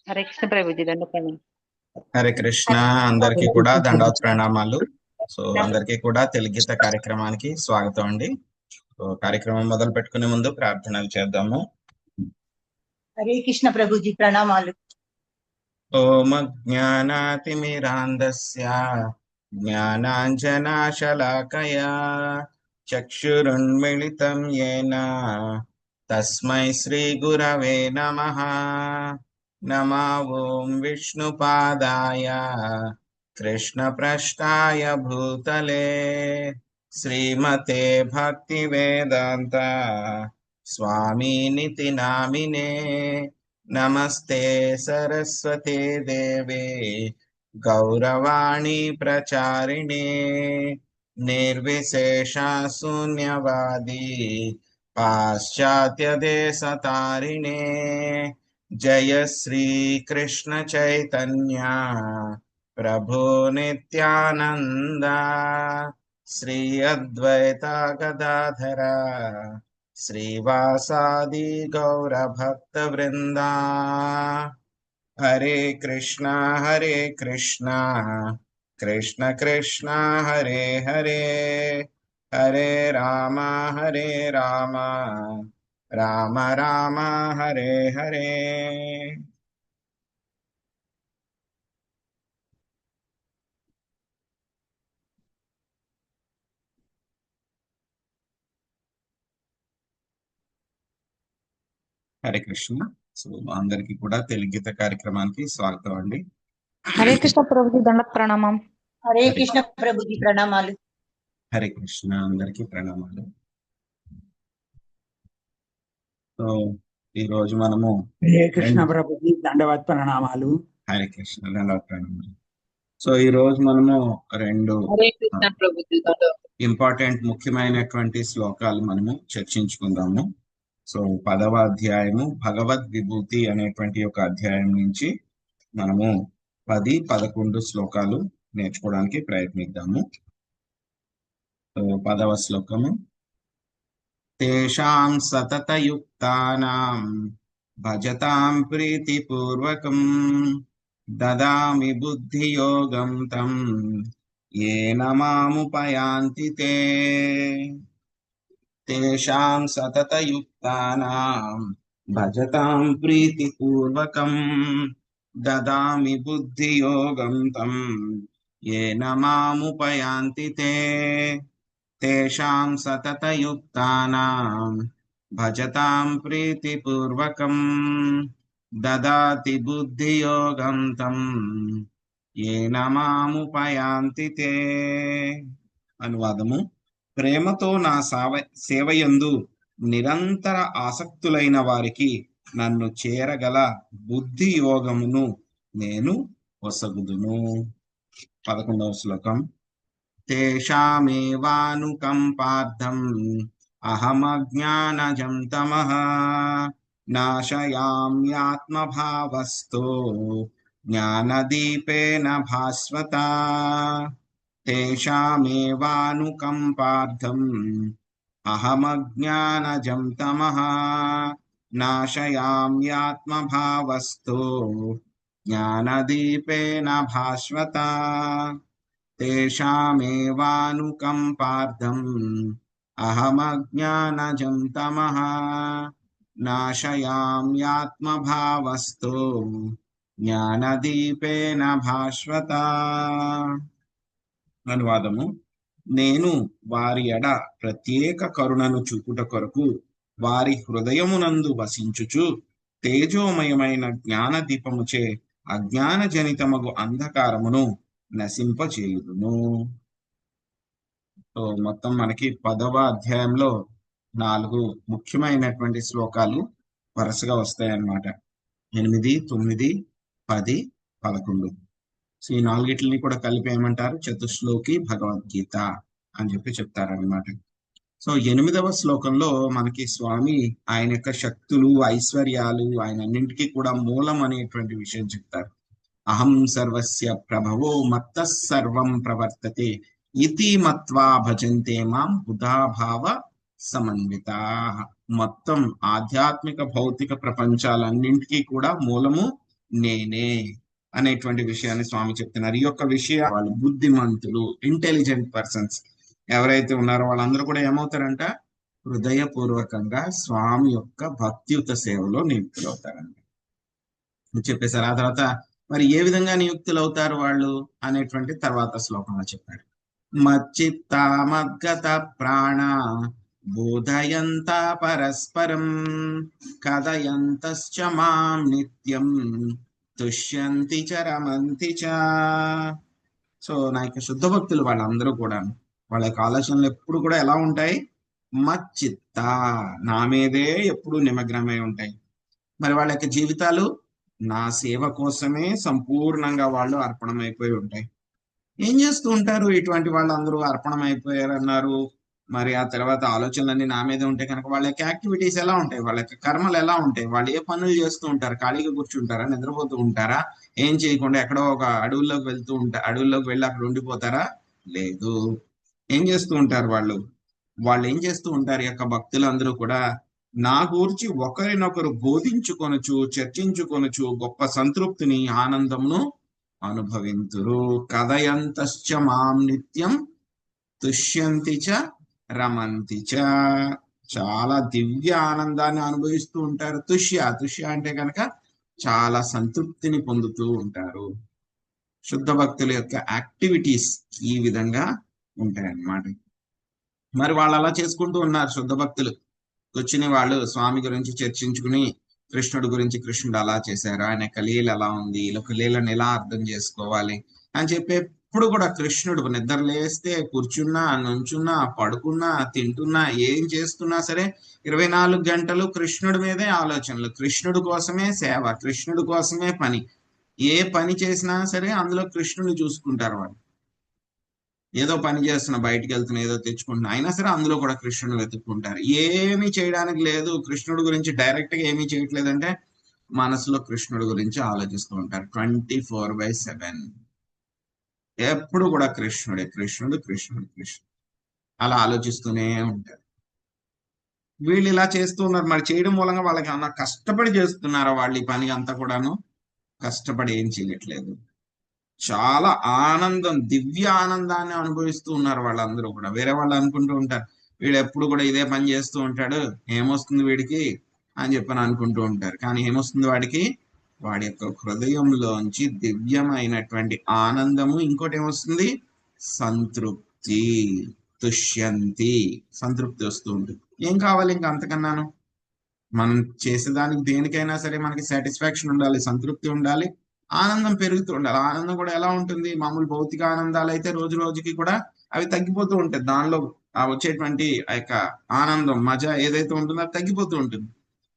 హరే కృష్ణ ప్రభుజీ దండపండి. హరే కృష్ణ. అందరికీ కూడా దండవత్ ప్రణామాలు. సో అందరికీ కూడా తెలుగు గీత కార్యక్రమానికి స్వాగతం అండి. సో కార్యక్రమం మొదలు పెట్టుకునే ముందు ప్రార్థనలు చేద్దాము. హరే కృష్ణ ప్రభుజీ ప్రణామాలు. ఓం జ్ఞానాతిమిరాంధస్య జ్ఞానాంజనాశలాకయా చక్షురున్మిళితం యేన తస్మై శ్రీ గురవే నమః. నమో ఓం విష్ణుపాదాయ కృష్ణప్రష్టాయ భూతలే శ్రీమతే భక్తివేదాంత స్వామినితి నామినే. నమస్తే సరస్వతే దేవే గౌరవాణి ప్రచారిణే నిర్విశేష శూన్యవాది పాశ్చాత్య దేశతారిణే. జయ శ్రీ కృష్ణ చైతన్య ప్రభు నిత్యానంద శ్రీ అద్వైత గదాధర శ్రీవాసాది గౌర భక్త వృందా. హరే కృష్ణ కృష్ణ కృష్ణ హరే హరే హరే రామ రామ రామ హరే హరే. హరే కృష్ణ. సో అందరికీ కూడా తెలుగు గీత కార్యక్రమానికి స్వాగతం అండి. హరే కృష్ణ ప్రభుజీ దండ ప్రణామం. హరే కృష్ణ ప్రభుజీ ప్రణామాలు. హరే కృష్ణ. అందరికీ ప్రణామాలు. సో ఈ రోజు మనము హరే కృష్ణ ప్రభుజీ దండవత్ ప్రణామాలు. హరే కృష్ణ దండవత్ ప్రణామాలు. సో ఈ రోజు మనము రెండు హరే కృష్ణ ప్రభుజీ ఇంపార్టెంట్ ముఖ్యమైనటువంటి శ్లోకాలు మనము చర్చించుకుందాము. సో 10వ అధ్యాయము భగవద్ విభూతి అనేటువంటి ఒక అధ్యాయం నుంచి మనము 10, 11 శ్లోకాలు నేర్చుకోవడానికి ప్రయత్నిద్దాము. సో 10వ శ్లోకము తేషాం సతతయుక్తానాం భజతాం ప్రీతిపూర్వకం దదామి బుద్ధియోగం తం ఏన మాముపయాంతి తే. తేషాం సతతయుక్తానాం భజతాం ప్రీతిపూర్వకం దదామి బుద్ధియోగం తం ఏన మాముపయాంతి తే. తేషాం సతతయుక్తానాం భజతాం ప్రీతిపూర్వకం దదాతి బుద్ధియోగం తం ఏన మాముపయాంతి తే. అనువాదము: ప్రేమతో నా సేవయందు నిరంతర ఆసక్తులైన వారికి నన్ను చేరగల బుద్ధి యోగమును నేను ఒసగుదును. 11వ శ్లోకం తేషామేవానుకంపార్థం అహమజ్ఞానజం తమః నాశయామ్యాత్మభావస్థో జ్ఞానదీపేన భాస్వత. తేషామేవానుకంపార్థం అహమజ్ఞానజం తమః నాశయామ్యాత్మభావస్థో జ్ఞానదీపేన భాస్వత. తేషామేవానుకంపార్థం అహమజ్ఞానజం తమః నాశయామ్యాత్మభావస్థో జ్ఞానదీపేన భాస్వత. అనువాదము: నేను వారి ఎడ ప్రత్యేక కరుణను చూపుట కొరకు వారి హృదయమునందు వసించుచు తేజోమయమైన జ్ఞాన దీపముచే అజ్ఞాన జనితమగు అంధకారమును నశింపచేయుదును. సో మొత్తం మనకి 10వ అధ్యాయంలో 4 ముఖ్యమైనటువంటి శ్లోకాలు వరుసగా వస్తాయన్నమాట. 8, 9, 10, 11. సో ఈ 4 కూడా కలిపి ఏమంటారు? చతుశ్లోకి భగవద్గీత అని చెప్తారనమాట. సో 8వ శ్లోకంలో మనకి స్వామి ఆయన యొక్క శక్తులు, ఐశ్వర్యాలు, ఆయన అన్నింటికీ కూడా మూలం అనేటువంటి విషయం చెప్తారు. అహం సర్వస్య ప్రభవో మత్తః సర్వం ప్రవర్తతే ఇతి మత్వా భజంతే మాం బుధాభావ సమన్వితాః. మొత్తం ఆధ్యాత్మిక భౌతిక ప్రపంచాలన్నింటికీ కూడా మూలము నేనే అనేటువంటి విషయాన్ని స్వామి చెప్తున్నారు. ఈ యొక్క విషయం వాళ్ళు బుద్ధిమంతులు, ఇంటెలిజెంట్ పర్సన్స్ ఎవరైతే ఉన్నారో వాళ్ళందరూ కూడా ఏమవుతారంట, హృదయపూర్వకంగా స్వామి యొక్క భక్తియుత సేవలో నియుక్తులవుతారంట చెప్పేశారు. ఆ తర్వాత మరి ఏ విధంగా నియుక్తులు అవుతారు వాళ్ళు అనేటువంటి తర్వాత శ్లోకంలో చెప్పారు. మచ్చిత్త మద్గత ప్రాణ బోధయంత పరస్పరం కథయంతశ్చ మాం నిత్యం తుష్యంతి చ రమంతి చ. సో నా యొక్క శుద్ధ భక్తులు వాళ్ళందరూ కూడా వాళ్ళ యొక్క ఆలోచనలు ఎప్పుడు కూడా ఎలా ఉంటాయి, మచ్చిత్త నా మీదే ఎప్పుడు నిమగ్నమై ఉంటాయి. మరి వాళ్ళ యొక్క జీవితాలు నా సేవ కోసమే సంపూర్ణంగా వాళ్ళు అర్పణమైపోయి ఉంటాయి. ఏం చేస్తూ ఉంటారు ఇటువంటి వాళ్ళు అందరూ అర్పణమైపోయారు అన్నారు. మరి ఆ తర్వాత ఆలోచనలన్నీ నా మీదే ఉంటే కనుక వాళ్ళ యొక్క యాక్టివిటీస్ ఎలా ఉంటాయి, వాళ్ళ యొక్క కర్మలు ఎలా ఉంటాయి, వాళ్ళు ఏ పనులు చేస్తూ ఉంటారు, ఖాళీగా కూర్చుంటారా, నిద్రపోతూ ఉంటారా, ఏం చేయకుండా ఎక్కడో ఒక అడవుల్లోకి వెళ్తూ ఉంటారు, అడవుల్లోకి వెళ్ళి అక్కడ ఉండిపోతారా, లేదు. ఏం చేస్తూ ఉంటారు వాళ్ళు ఏం చేస్తూ ఉంటారు, ఈ యొక్క భక్తులందరూ కూడా నా గురించి ఒకరినొకరు బోధించుకొనొచ్చు, చర్చించుకొనొచ్చు, గొప్ప సంతృప్తిని ఆనందమును అనుభవింతురు. కథయంతశ్చ మాం నిత్యం తుష్యంతి చ రమంతి చ. చాలా దివ్య ఆనందాన్ని అనుభవిస్తూ ఉంటారు. తుష్య అంటే కనుక చాలా సంతృప్తిని పొందుతూ ఉంటారు. శుద్ధ భక్తుల యొక్క యాక్టివిటీస్ ఈ విధంగా ఉంటాయన్నమాట. మరి వాళ్ళు అలా చేసుకుంటూ ఉన్నారు. శుద్ధ భక్తులు కూర్చుని వాళ్ళు స్వామి గురించి చర్చించుకుని కృష్ణుడి గురించి, కృష్ణుడు అలా చేశారు, ఆయన యొక్క లీల ఎలా ఉంది, ఒక లీలను ఎలా అర్థం చేసుకోవాలి అని చెప్పి ఎప్పుడు కూడా కృష్ణుడు నిద్ర లేస్తే, కూర్చున్నా, నుంచున్నా, పడుకున్నా, తింటున్నా, ఏం చేస్తున్నా సరే 24 గంటలు కృష్ణుడి మీదే ఆలోచనలు, కృష్ణుడి కోసమే సేవ, కృష్ణుడి కోసమే పని. ఏ పని చేసినా సరే అందులో కృష్ణుడిని చూసుకుంటారు వాళ్ళు. ఏదో పని చేస్తున్నా, బయటికి వెళ్తున్నా, ఏదో తెచ్చుకుంటున్నా, అయినా సరే అందులో కూడా కృష్ణుడు వెతుక్కుంటారు. ఏమీ చేయడానికి లేదు, కృష్ణుడి గురించి డైరెక్ట్ గా ఏమీ చేయట్లేదంటే మనసులో కృష్ణుడి గురించి ఆలోచిస్తూ ఉంటారు 24/7. ఎప్పుడు కూడా కృష్ణుడే, కృష్ణుడు కృష్ణుడు కృష్ణుడు అలా ఆలోచిస్తూనే ఉంటారు. వీళ్ళు ఇలా చేస్తూ ఉన్నారు. మరి చేయడం మూలంగా వాళ్ళకి ఏమన్నా కష్టపడి చేస్తున్నారా వాళ్ళు ఈ పని అంతా కూడాను? కష్టపడి ఏం చేయట్లేదు. చాలా ఆనందం, దివ్య ఆనందాన్ని అనుభవిస్తూ ఉన్నారు వాళ్ళందరూ కూడా. వేరే వాళ్ళు అనుకుంటూ ఉంటారు, వీడు ఎప్పుడు కూడా ఇదే పని చేస్తూ ఉంటాడు, ఏమొస్తుంది వీడికి అని చెప్పని అనుకుంటూ ఉంటారు. కానీ ఏమొస్తుంది వాడికి, వాడి యొక్క హృదయంలోంచి దివ్యమైనటువంటి ఆనందము, ఇంకోటి ఏమొస్తుంది, సంతృప్తి, తుష్యంతి, సంతృప్తి వస్తూ ఉంటుంది. ఏం కావాలి ఇంకా అంతకన్నాను? మనం చేసేదానికి దేనికైనా సరే మనకి సాటిస్ఫాక్షన్ ఉండాలి, సంతృప్తి ఉండాలి, ఆనందం పెరుగుతూ ఉండాలి. ఆనందం కూడా ఎలా ఉంటుంది, మామూలు భౌతిక ఆనందాలు అయితే రోజు రోజుకి కూడా అవి తగ్గిపోతూ ఉంటాయి. దానిలో వచ్చేటువంటి ఆ యొక్క ఆనందం, మజా ఏదైతే ఉంటుందో అది తగ్గిపోతూ ఉంటుంది.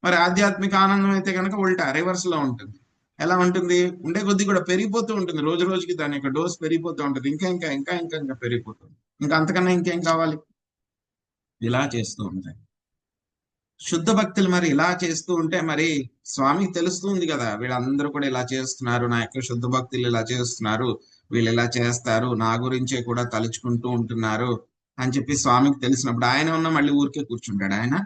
మరి ఆధ్యాత్మిక ఆనందం అయితే కనుక ఉల్టా రివర్స్ లో ఉంటుంది. ఎలా ఉంటుంది, ఉండే కొద్ది కూడా పెరిగిపోతూ ఉంటుంది. రోజు రోజుకి దాని యొక్క డోస్ పెరిగిపోతూ ఉంటుంది. ఇంకా ఇంకా ఇంకా ఇంకా ఇంకా పెరిగిపోతుంది. ఇంకా అంతకన్నా ఇంకేం కావాలి? ఇలా చేస్తూ ఉంటాయి శుద్ధ భక్తులు. మరి ఇలా చేస్తూ ఉంటే మరి స్వామికి తెలుస్తుంది కదా, వీళ్ళందరూ కూడా ఇలా చేస్తున్నారు, నా యొక్క శుద్ధ భక్తులు ఇలా చేస్తున్నారు, వీళ్ళు ఇలా చేస్తారు, నా గురించే కూడా తలుచుకుంటూ ఉంటున్నారు అని చెప్పి స్వామికి తెలిసినప్పుడు ఆయన ఉన్న మళ్ళీ ఊరికే కూర్చుంటాడు?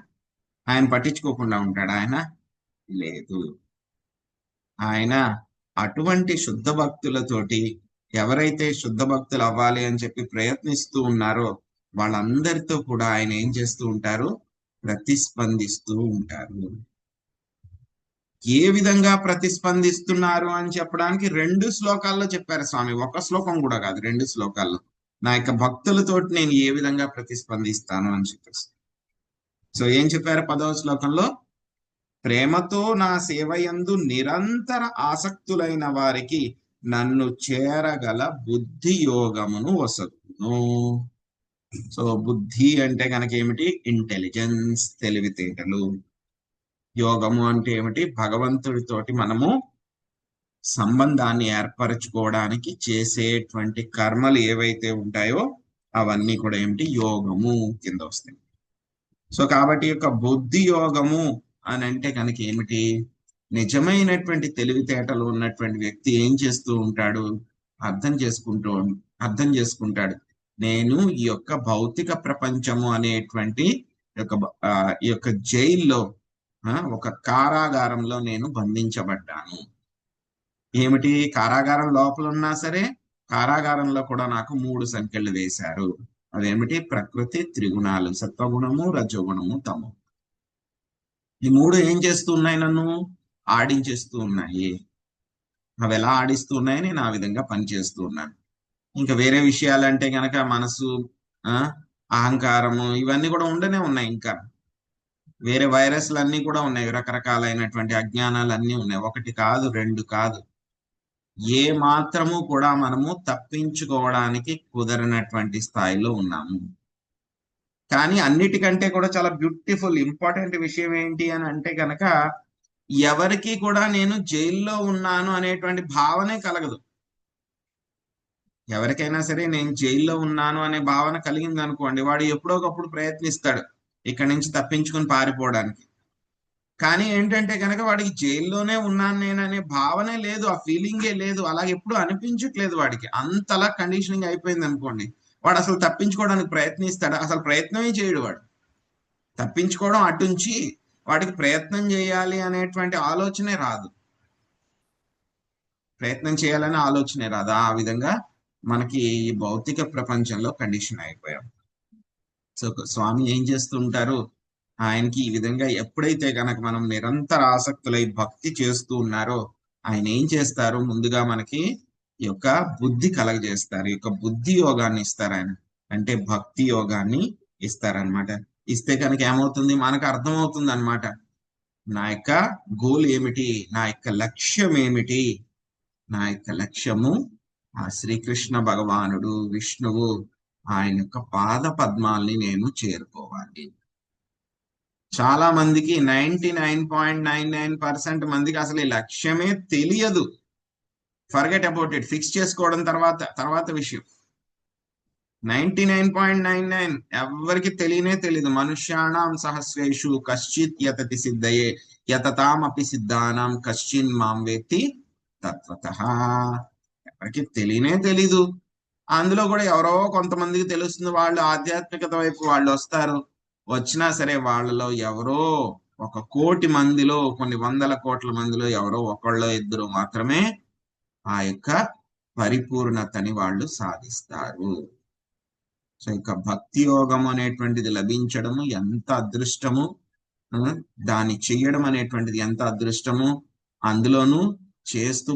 ఆయన పట్టించుకోకుండా ఉంటాడు? ఆయన లేదు. ఆయన అటువంటి శుద్ధ భక్తులతోటి ఎవరైతే శుద్ధ భక్తులు అవ్వాలి అని చెప్పి ప్రయత్నిస్తూ ఉన్నారో వాళ్ళందరితో కూడా ఆయన ఏం చేస్తూ ఉంటారు, ప్రతిస్పందిస్తూ ఉంటారు. ఏ విధంగా ప్రతిస్పందిస్తున్నారు అని చెప్పడానికి 2 శ్లోకాల్లో చెప్పారు స్వామి. ఒక శ్లోకం కూడా కాదు, 2 శ్లోకాల్లో నా యొక్క భక్తులతోటి నేను ఏ విధంగా ప్రతిస్పందిస్తాను అని చెప్పేసి. సో ఏం చెప్పారు 10వ శ్లోకంలో, ప్రేమతో నా సేవయందు నిరంతర ఆసక్తులైన వారికి నన్ను చేరగల బుద్ధి యోగమును వసతును. సో బుద్ధి అంటే కనుక ఏమిటి, ఇంటెలిజెన్స్, తెలివితేటలు. యోగము అంటే ఏమిటి, భగవంతుడితోటి మనము సంబంధాన్ని ఏర్పరచుకోవడానికి చేసేటువంటి కర్మలు ఏవైతే ఉంటాయో అవన్నీ కూడా ఏమిటి, యోగము కింద వస్తాయి. సో కాబట్టి యొక్క బుద్ధి యోగము అని అంటే కనుక ఏమిటి, నిజమైనటువంటి తెలివితేటలు ఉన్నటువంటి వ్యక్తి ఏం చేస్తూ ఉంటాడు, అర్థం చేసుకుంటాడు నేను ఈ యొక్క భౌతిక ప్రపంచము అనేటువంటి ఈ యొక్క జైల్లో, ఒక కారాగారంలో నేను బంధించబడ్డాను. ఏమిటి? కారాగారం లోపల ఉన్నా సరే కారాగారంలో కూడా నాకు 3 సంఖ్యలు వేశారు. అదేమిటి? ప్రకృతి, త్రిగుణాలు, సత్వగుణము, రజోగుణము, తమో. ఈ 3 ఏం చేస్తూ ఉన్నాయి? నన్ను ఆడించేస్తూ ఉన్నాయి. అవి ఎలా ఆడిస్తూ ఉన్నాయి? నేను ఆ విధంగా పనిచేస్తూ ఉన్నాను. ఇంకా వేరే విషయాలంటే గనక మనసు, అహంకారము, ఇవన్నీ కూడా ఉండనే ఉన్నాయి. ఇంకా వేరే వైరస్లు అన్నీ కూడా ఉన్నాయి. రకరకాలైనటువంటి అజ్ఞానాలు అన్నీ ఉన్నాయి. 1 కాదు, 2 కాదు. ఏ మాత్రము కూడా మనము తప్పించుకోవడానికి కుదరనటువంటి స్థాయిలో ఉన్నాము. కానీ అన్నిటికంటే కూడా చాలా బ్యూటిఫుల్ ఇంపార్టెంట్ విషయం ఏంటి అని అంటే కనుక, ఎవరికి కూడా నేను జైల్లో ఉన్నాను అనేటువంటి భావనే కలగదు. ఎవరికైనా సరే నేను జైల్లో ఉన్నాను అనే భావన కలిగింది అనుకోండి, వాడు ఎప్పుడో ఒకప్పుడు ప్రయత్నిస్తాడు ఇక్కడి నుంచి తప్పించుకొని పారిపోవడానికి. కానీ ఏంటంటే కనుక వాడికి జైల్లోనే ఉన్నాను నేను అనే భావనే లేదు, ఆ ఫీలింగే లేదు, అలాగే ఎప్పుడు అనిపించట్లేదు వాడికి. అంతలా కండిషనింగ్ అయిపోయింది అనుకోండి. వాడు అసలు తప్పించుకోవడానికి ప్రయత్నిస్తాడు? అసలు ప్రయత్నమే చేయడు వాడు. తప్పించుకోవడం అటుంచి వాడికి ప్రయత్నం చేయాలి అనేటువంటి ఆలోచనే రాదు. ప్రయత్నం చేయాలనే ఆలోచనే రాదు. ఆ విధంగా మనకి ఈ భౌతిక ప్రపంచంలో కండిషన్ అయిపోయాం. సో స్వామి ఏం చేస్తుంటారు? ఆయనకి ఈ విధంగా ఎప్పుడైతే కనుక మనం నిరంతర ఆసక్తులై భక్తి చేస్తూ ఉన్నారో ఆయన ఏం చేస్తారు? ముందుగా మనకి ఈ యొక్క బుద్ధి కలగజేస్తారు. ఈ యొక్క బుద్ధి యోగాన్ని ఇస్తారు ఆయన. అంటే భక్తి యోగాన్ని ఇస్తారనమాట. ఇస్తే కనుక ఏమవుతుంది? మనకు అర్థమవుతుంది అనమాట. నా యొక్క గోల్ ఏమిటి, నా యొక్క లక్ష్యం ఏమిటి. నా యొక్క లక్ష్యము ఆ శ్రీకృష్ణ భగవానుడు, విష్ణువు, ఆయన యొక్క పాద పద్మాల్ని నేను చేరుకోవాలి. చాలా మందికి 99.99% మందికి అసలు ఈ లక్ష్యమే తెలియదు. Forget about it. ఫిక్స్ చేసుకోవడం తర్వాత విషయం. 99.99 ఎవరికి తెలియనే తెలీదు. మనుష్యాణం సహస్రేషు కశ్చిత్ యతతి సిద్ధయే యతతామపి సిద్ధానాం కశ్చిన్ మాం వేత్తి తత్వతః. ఎవరికి తెలియనే తెలీదు. అందులో కూడా ఎవరో కొంతమందికి తెలుస్తుంది. వాళ్ళు ఆధ్యాత్మికత వైపు వాళ్ళు వస్తారు. వచ్చినా సరే వాళ్ళలో ఎవరో 1 కోటి మందిలో, కొన్ని 100 కోట్ల మందిలో ఎవరో ఒకళ్ళో ఇద్దరు మాత్రమే ఆ యొక్క పరిపూర్ణతని వాళ్ళు సాధిస్తారు. సో ఇక భక్తి యోగం అనేటువంటిది లభించడము ఎంత అదృష్టము, దాన్ని చెయ్యడం అనేటువంటిది ఎంత అదృష్టము. అందులోనూ చేస్తూ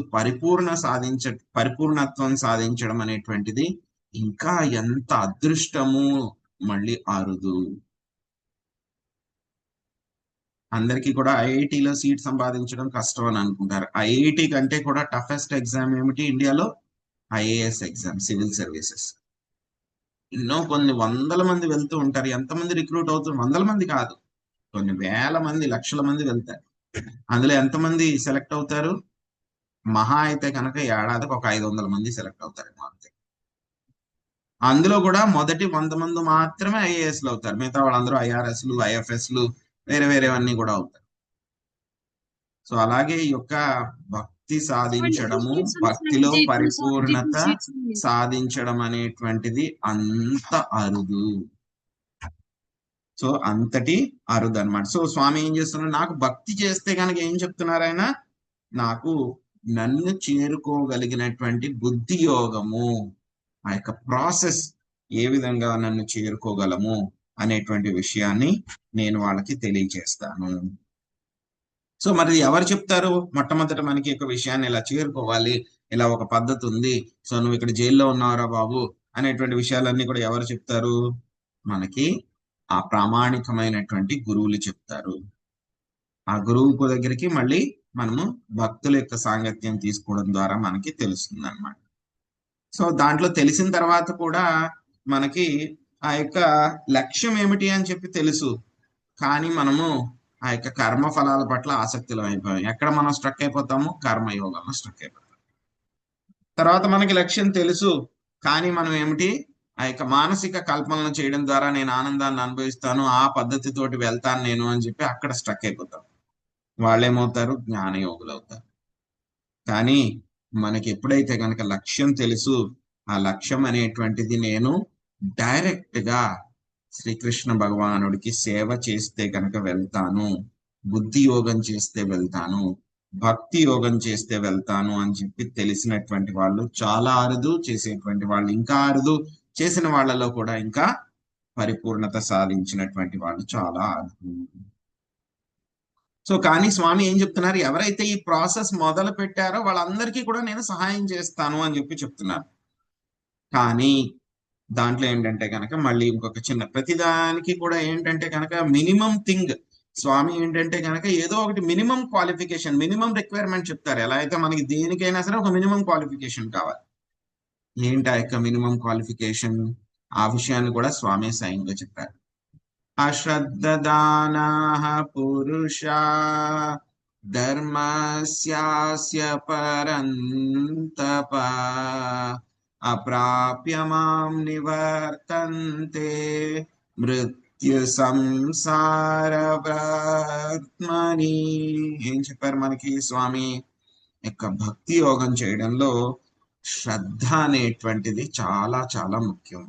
పరిపూర్ణత్వం సాధించడం అనేటువంటిది ఇంకా ఎంత అదృష్టము, మళ్ళీ అరుదు. అందరికీ కూడా ఐఐటిలో సీట్ సంపాదించడం కష్టం అని అనుకుంటారు. ఐఐటి కంటే కూడా టఫెస్ట్ ఎగ్జామ్ ఏమిటి ఇండియాలో? IAS exam, civil services. ఎన్నో కొన్ని 100ల మంది వెళ్తూ ఉంటారు. ఎంతమంది రిక్రూట్ అవుతారు? 100ల మంది కాదు, కొన్ని వేల మంది, లక్షల మంది వెళ్తారు. అందులో ఎంతమంది సెలెక్ట్ అవుతారు? మహా అయితే కనుక ఏడాదికి ఒక 500 మంది సెలెక్ట్ అవుతారు అంతే. అందులో కూడా మొదటి 100 మంది మాత్రమే ఐఏఎస్లు అవుతారు. మిగతా వాళ్ళందరూ ఐఆర్ఎస్లు, ఐఎఫ్ఎస్లు, వేరేవన్నీ కూడా అవుతారు. సో అలాగే ఈ యొక్క భక్తి సాధించడము, భక్తిలో పరిపూర్ణత సాధించడం అనేటువంటిది అంత అరుదు. సో అంతటి అరుదు అనమాట. సో స్వామి ఏం చేస్తున్నారు? నాకు భక్తి చేస్తే కనుక ఏం చెప్తున్నారు ఆయన? నాకు నన్ను చేరుకోగలిగినటువంటి బుద్ధి యోగము, ఆ యొక్క ప్రాసెస్ ఏ విధంగా నన్ను చేరుకోగలము అనేటువంటి విషయాన్ని నేను వాళ్ళకి తెలియజేస్తాను. సో మరి ఎవరు చెప్తారు? మొట్టమొదట మనకి ఒక విషయాన్ని ఇలా చేరుకోవాలి, ఇలా ఒక పద్ధతి ఉంది, సో నువ్వు ఇక్కడ జైల్లో ఉన్నావురా బాబు అనేటువంటి విషయాలన్నీ కూడా ఎవరు చెప్తారు? మనకి ఆ ప్రామాణికమైనటువంటి గురువులు చెప్తారు. ఆ గురువు దగ్గరికి మళ్ళీ మనము భక్తుల యొక్క సాంగత్యం తీసుకోవడం ద్వారా మనకి తెలుస్తుంది అన్నమాట. సో దాంట్లో తెలిసిన తర్వాత కూడా మనకి ఆ యొక్క లక్ష్యం ఏమిటి అని చెప్పి తెలుసు. కానీ మనము ఆ యొక్క కర్మ ఫలాల పట్ల ఆసక్తిలో అయిపోయాం. ఎక్కడ మనం స్ట్రక్ అయిపోతాము? కర్మయోగంలో స్ట్రక్ అయిపోతాం. తర్వాత మనకి లక్ష్యం తెలుసు, కానీ మనం ఏమిటి? ఆ యొక్క మానసిక కల్పనలు చేయడం ద్వారా నేను ఆనందాన్ని అనుభవిస్తాను, ఆ పద్ధతితోటి వెళ్తాను నేను అని చెప్పి అక్కడ స్ట్రక్ అయిపోతాం. వాళ్ళేమవుతారు? జ్ఞానయోగులు అవుతారు. కానీ మనకి ఎప్పుడైతే కనుక లక్ష్యం తెలుసు, ఆ లక్ష్యం అనేటువంటిది నేను డైరెక్ట్ గా శ్రీకృష్ణ భగవానుడికి సేవ చేస్తే కనుక వెళ్తాను, బుద్ధి యోగం చేస్తే వెళ్తాను, భక్తి యోగం చేస్తే వెళ్తాను అని చెప్పి తెలిసినటువంటి వాళ్ళు చాలా అరుదు, చేసేటువంటి వాళ్ళు ఇంకా అరుదు, చేసిన వాళ్ళలో కూడా ఇంకా పరిపూర్ణత సాధించినటువంటి వాళ్ళు చాలా అరుదు. సో కానీ స్వామి ఏం చెప్తున్నారు, ఎవరైతే ఈ ప్రాసెస్ మొదలు పెట్టారో వాళ్ళందరికీ కూడా నేను సహాయం చేస్తాను అని చెప్పి చెప్తున్నారు. కానీ దాంట్లో ఏంటంటే కనుక మళ్ళీ ఇంకొక చిన్న, ప్రతిదానికి కూడా ఏంటంటే కనుక మినిమం థింగ్, స్వామి ఏంటంటే కనుక ఏదో ఒకటి మినిమం క్వాలిఫికేషన్, మినిమం రిక్వైర్మెంట్ చెప్తారు. ఎలా అయితే మనకి దేనికైనా సరే ఒక మినిమం క్వాలిఫికేషన్ కావాలి. ఏంటి ఆ యొక్క మినిమం క్వాలిఫికేషన్, ఆ విషయాన్ని కూడా స్వామి స్వయంగా చెప్పారు. అశ్రద్ధదానాః పురుషా ధర్మస్యాస్య పరంతప అప్రాప్య మాం నివర్తంతే మృత్యు సంసార బ్రహ్మని. ఏం చెప్పారు మనకి స్వామి? యొక్క భక్తి యోగం చేయడంలో శ్రద్ధ అనేటువంటిది చాలా చాలా ముఖ్యం.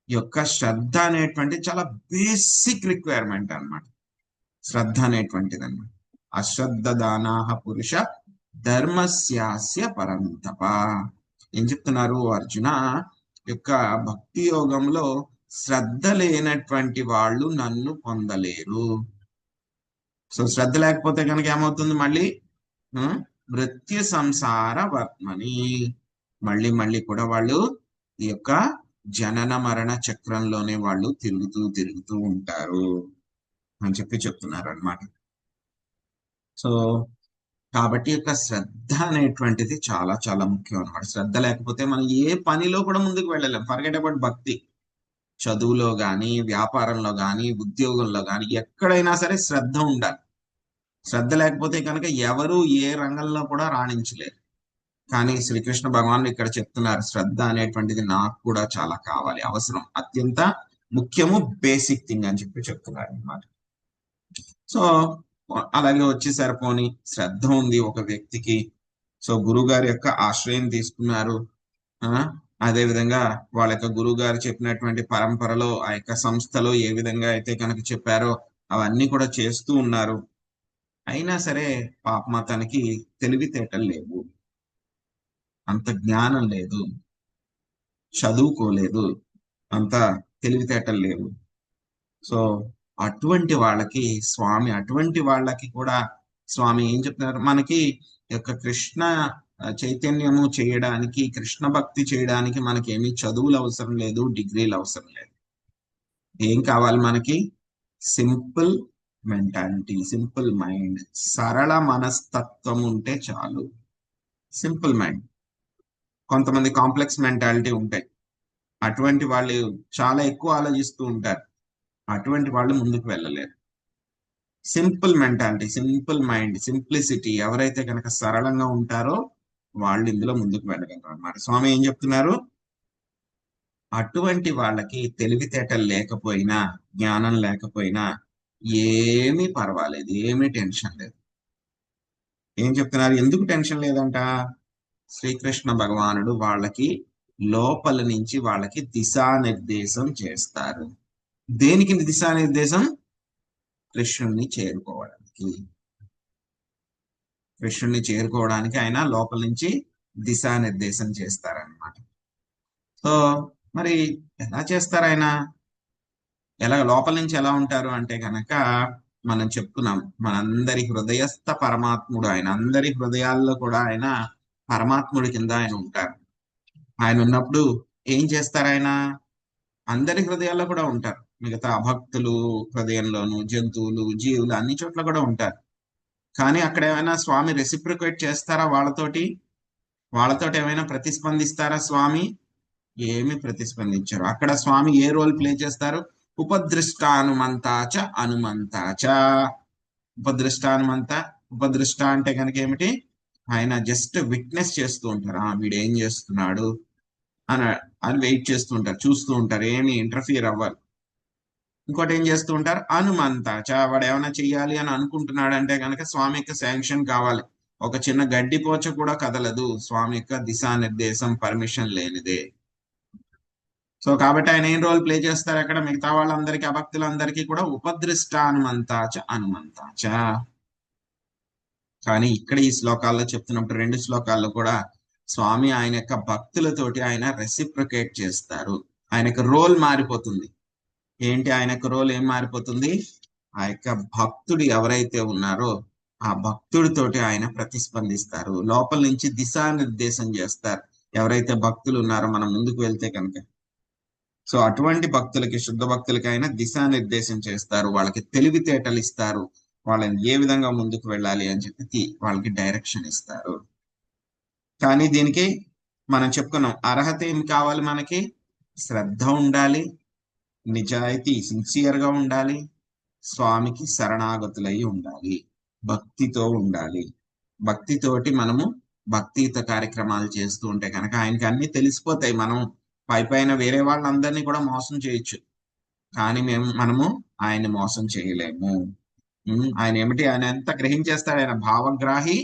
ఈ యొక్క శ్రద్ధ అనేటువంటిది చాలా బేసిక్ రిక్వైర్మెంట్ అన్నమాట. శ్రద్ధ అనేటువంటిది అన్నమాట. అశ్రద్ధ దానాః పురుష ధర్మస్యాస్య పరంతప. ఏం చెప్తున్నారు అర్జున? యొక్క భక్తి యోగంలో శ్రద్ధ లేనటువంటి వాళ్ళు నన్ను పొందలేరు. సో శ్రద్ధ లేకపోతే కనుక ఏమవుతుంది? మళ్ళీ మృత్యు సంసార వర్త్మని, మళ్ళీ మళ్ళీ కూడా వాళ్ళు ఈ యొక్క జనన మరణ చక్రంలోనే వాళ్ళు తిరుగుతూ ఉంటారు అని చెప్పి చెప్తున్నారు అన్నమాట. సో కాబట్టి యొక్క శ్రద్ధ అనేటువంటిది చాలా చాలా ముఖ్యం అన్నమాట. శ్రద్ధ లేకపోతే మనం ఏ పనిలో కూడా ముందుకు వెళ్ళలేం. ఫర్గెట్ అబౌట్ భక్తి. చదువులో కానీ, వ్యాపారంలో కానీ, ఉద్యోగంలో కానీ, ఎక్కడైనా సరే శ్రద్ధ ఉండాలి. శ్రద్ధ లేకపోతే కనుక ఎవరు ఏ రంగంలో కూడా రాణించలేరు. కానీ శ్రీకృష్ణ భగవాన్ ఇక్కడ చెప్తున్నారు, శ్రద్ధ అనేటువంటిది నాకు కూడా చాలా కావాలి, అవసరం, అత్యంత ముఖ్యము, బేసిక్ థింగ్ అని చెప్పి చెప్తున్నారు అన్నమాట. సో అలాగే వచ్చేసరి పోని శ్రద్ధ ఉంది ఒక వ్యక్తికి, సో గురువు గారి యొక్క ఆశ్రయం తీసుకున్నారు. అదే విధంగా వాళ్ళ యొక్క గురువు గారు చెప్పినటువంటి పరంపరలో ఆ యొక్క సంస్థలో ఏ విధంగా అయితే కనుక చెప్పారో అవన్నీ కూడా చేస్తూ ఉన్నారు. అయినా సరే పాపం తనకి తెలివితేటలు లేవు, అంత జ్ఞానం లేదు, చదువుకోలేదు, అంత తెలివితేటలు లేవు. సో అటువంటి వాళ్ళకి స్వామి, అటువంటి వాళ్ళకి కూడా స్వామి ఏం చెప్తున్నారు, మనకి యొక్క కృష్ణ చైతన్యము చేయడానికి, కృష్ణ భక్తి చేయడానికి మనకి ఏమీ చదువులు అవసరం లేదు, డిగ్రీలు అవసరం లేదు. ఏం కావాలి మనకి? సింపుల్ మెంటాలిటీ, సింపుల్ మైండ్, సరళ మనస్తత్వం ఉంటే చాలు. Simple mind. కొంతమంది కాంప్లెక్స్ మెంటాలిటీ ఉంటాయి, అటువంటి వాళ్ళు చాలా ఎక్కువ ఆలోచిస్తూ ఉంటారు, అటువంటి వాళ్ళు ముందుకు వెళ్ళలేరు. Simple mentality, simple mind, simplicity, ఎవరైతే కనుక సరళంగా ఉంటారో వాళ్ళు ఇందులో ముందుకు వెళ్ళగలరు అన్నమాట. స్వామి ఏం చెప్తున్నారు? అటువంటి వాళ్ళకి తెలివితేటలు లేకపోయినా, జ్ఞానం లేకపోయినా ఏమీ పర్వాలేదు, ఏమీ టెన్షన్ లేదు. ఏం చెప్తున్నారు? ఎందుకు టెన్షన్ లేదంట? శ్రీకృష్ణ భగవానుడు వాళ్ళకి లోపల నుంచి వాళ్ళకి దిశానిర్దేశం చేస్తారు. దేనికి దిశానిర్దేశం? కృష్ణుణ్ణి చేరుకోవడానికి. కృష్ణుణ్ణి చేరుకోవడానికి ఆయన లోపల నుంచి దిశానిర్దేశం చేస్తారనమాట. సో మరి ఎలా చేస్తారు ఆయన? ఎలా లోపల నుంచి ఎలా ఉంటారు అంటే కనుక మనం చెప్తున్నాం, మనందరి హృదయస్థ పరమాత్ముడు ఆయన. అందరి హృదయాల్లో కూడా ఆయన పరమాత్ముడి కింద ఆయన ఉంటారు. ఆయన ఉన్నప్పుడు ఏం చేస్తారు? ఆయన అందరి హృదయాల్లో కూడా ఉంటారు. మిగతా అభక్తులు హృదయంలోను, జంతువులు, జీవులు అన్ని చోట్ల కూడా ఉంటారు. కానీ అక్కడ ఏమైనా స్వామి రెసిప్రికేట్ చేస్తారా? వాళ్ళతోటి ఏమైనా ప్రతిస్పందిస్తారా స్వామి? ఏమి ప్రతిస్పందించారు. అక్కడ స్వామి ఏ రోల్ ప్లే చేస్తారు? ఉపదృష్టానుమంతాచ అనుమంతాచ. ఉపదృష్ట అంటే కనుక ఏమిటి? ఆయన జస్ట్ విట్నెస్ చేస్తూ ఉంటారు. వీడు ఏం చేస్తున్నాడు అని వెయిట్ చేస్తూ ఉంటారు, చూస్తూ ఉంటారు, ఏమి ఇంటర్ఫియర్ అవ్వరు. ఇంకోటి ఏం చేస్తూ ఉంటారు? అనుమంతాచ. వాడు ఏమైనా చెయ్యాలి అని అనుకుంటున్నాడు అంటే కనుక స్వామి యొక్క శాంక్షన్ కావాలి. ఒక చిన్న గడ్డిపోచ కూడా కదలదు స్వామి యొక్క దిశానిర్దేశం, పర్మిషన్ లేనిదే. సో కాబట్టి ఆయన ఏం రోల్ ప్లే చేస్తారు అక్కడ? మిగతా వాళ్ళందరికీ, అభక్తులందరికీ కూడా ఉపదృష్టానుమంతాచ అనుమంతాచ. కానీ ఇక్కడ ఈ శ్లోకాల్లో చెప్తున్నప్పుడు 2 శ్లోకాల్లో కూడా స్వామి ఆయన యొక్క భక్తులతోటి ఆయన రెసిప్రొకేట్ చేస్తారు. ఆయన యొక్క రోల్ మారిపోతుంది. ఏంటి ఆయన యొక్క రోల్ ఏం మారిపోతుంది? ఆ యొక్క భక్తుడు ఎవరైతే ఉన్నారో ఆ భక్తుడితోటి ఆయన ప్రతిస్పందిస్తారు. లోపల నుంచి దిశానిర్దేశం చేస్తారు. ఎవరైతే భక్తులు ఉన్నారో మనం ముందుకు వెళ్తే కనుక, సో అటువంటి భక్తులకి, శుద్ధ భక్తులకి ఆయన దిశానిర్దేశం చేస్తారు. వాళ్ళకి తెలివితేటలు ఇస్తారు. వాళ్ళని ఏ విధంగా ముందుకు వెళ్ళాలి అని చెప్పి వాళ్ళకి డైరెక్షన్ ఇస్తారు. కానీ దీనికి మనం చెప్పుకున్నాం, అర్హత ఏం కావాలి మనకి? శ్రద్ధ ఉండాలి, నిజాయితీ సిన్సియర్ గా ఉండాలి, స్వామికి శరణాగతులై ఉండాలి, భక్తితో ఉండాలి. భక్తితోటి మనము భక్తియుత కార్యక్రమాలు చేస్తూ ఉంటే కనుక ఆయనకి అన్ని తెలిసిపోతాయి. మనం పైన వేరే వాళ్ళందరినీ కూడా మోసం చేయొచ్చు, కానీ మనము ఆయన్ని మోసం చేయలేము. ఆయన ఏమిటి? ఆయన ఎంత గ్రహించేస్తాడు? ఆయన భావగ్రాహి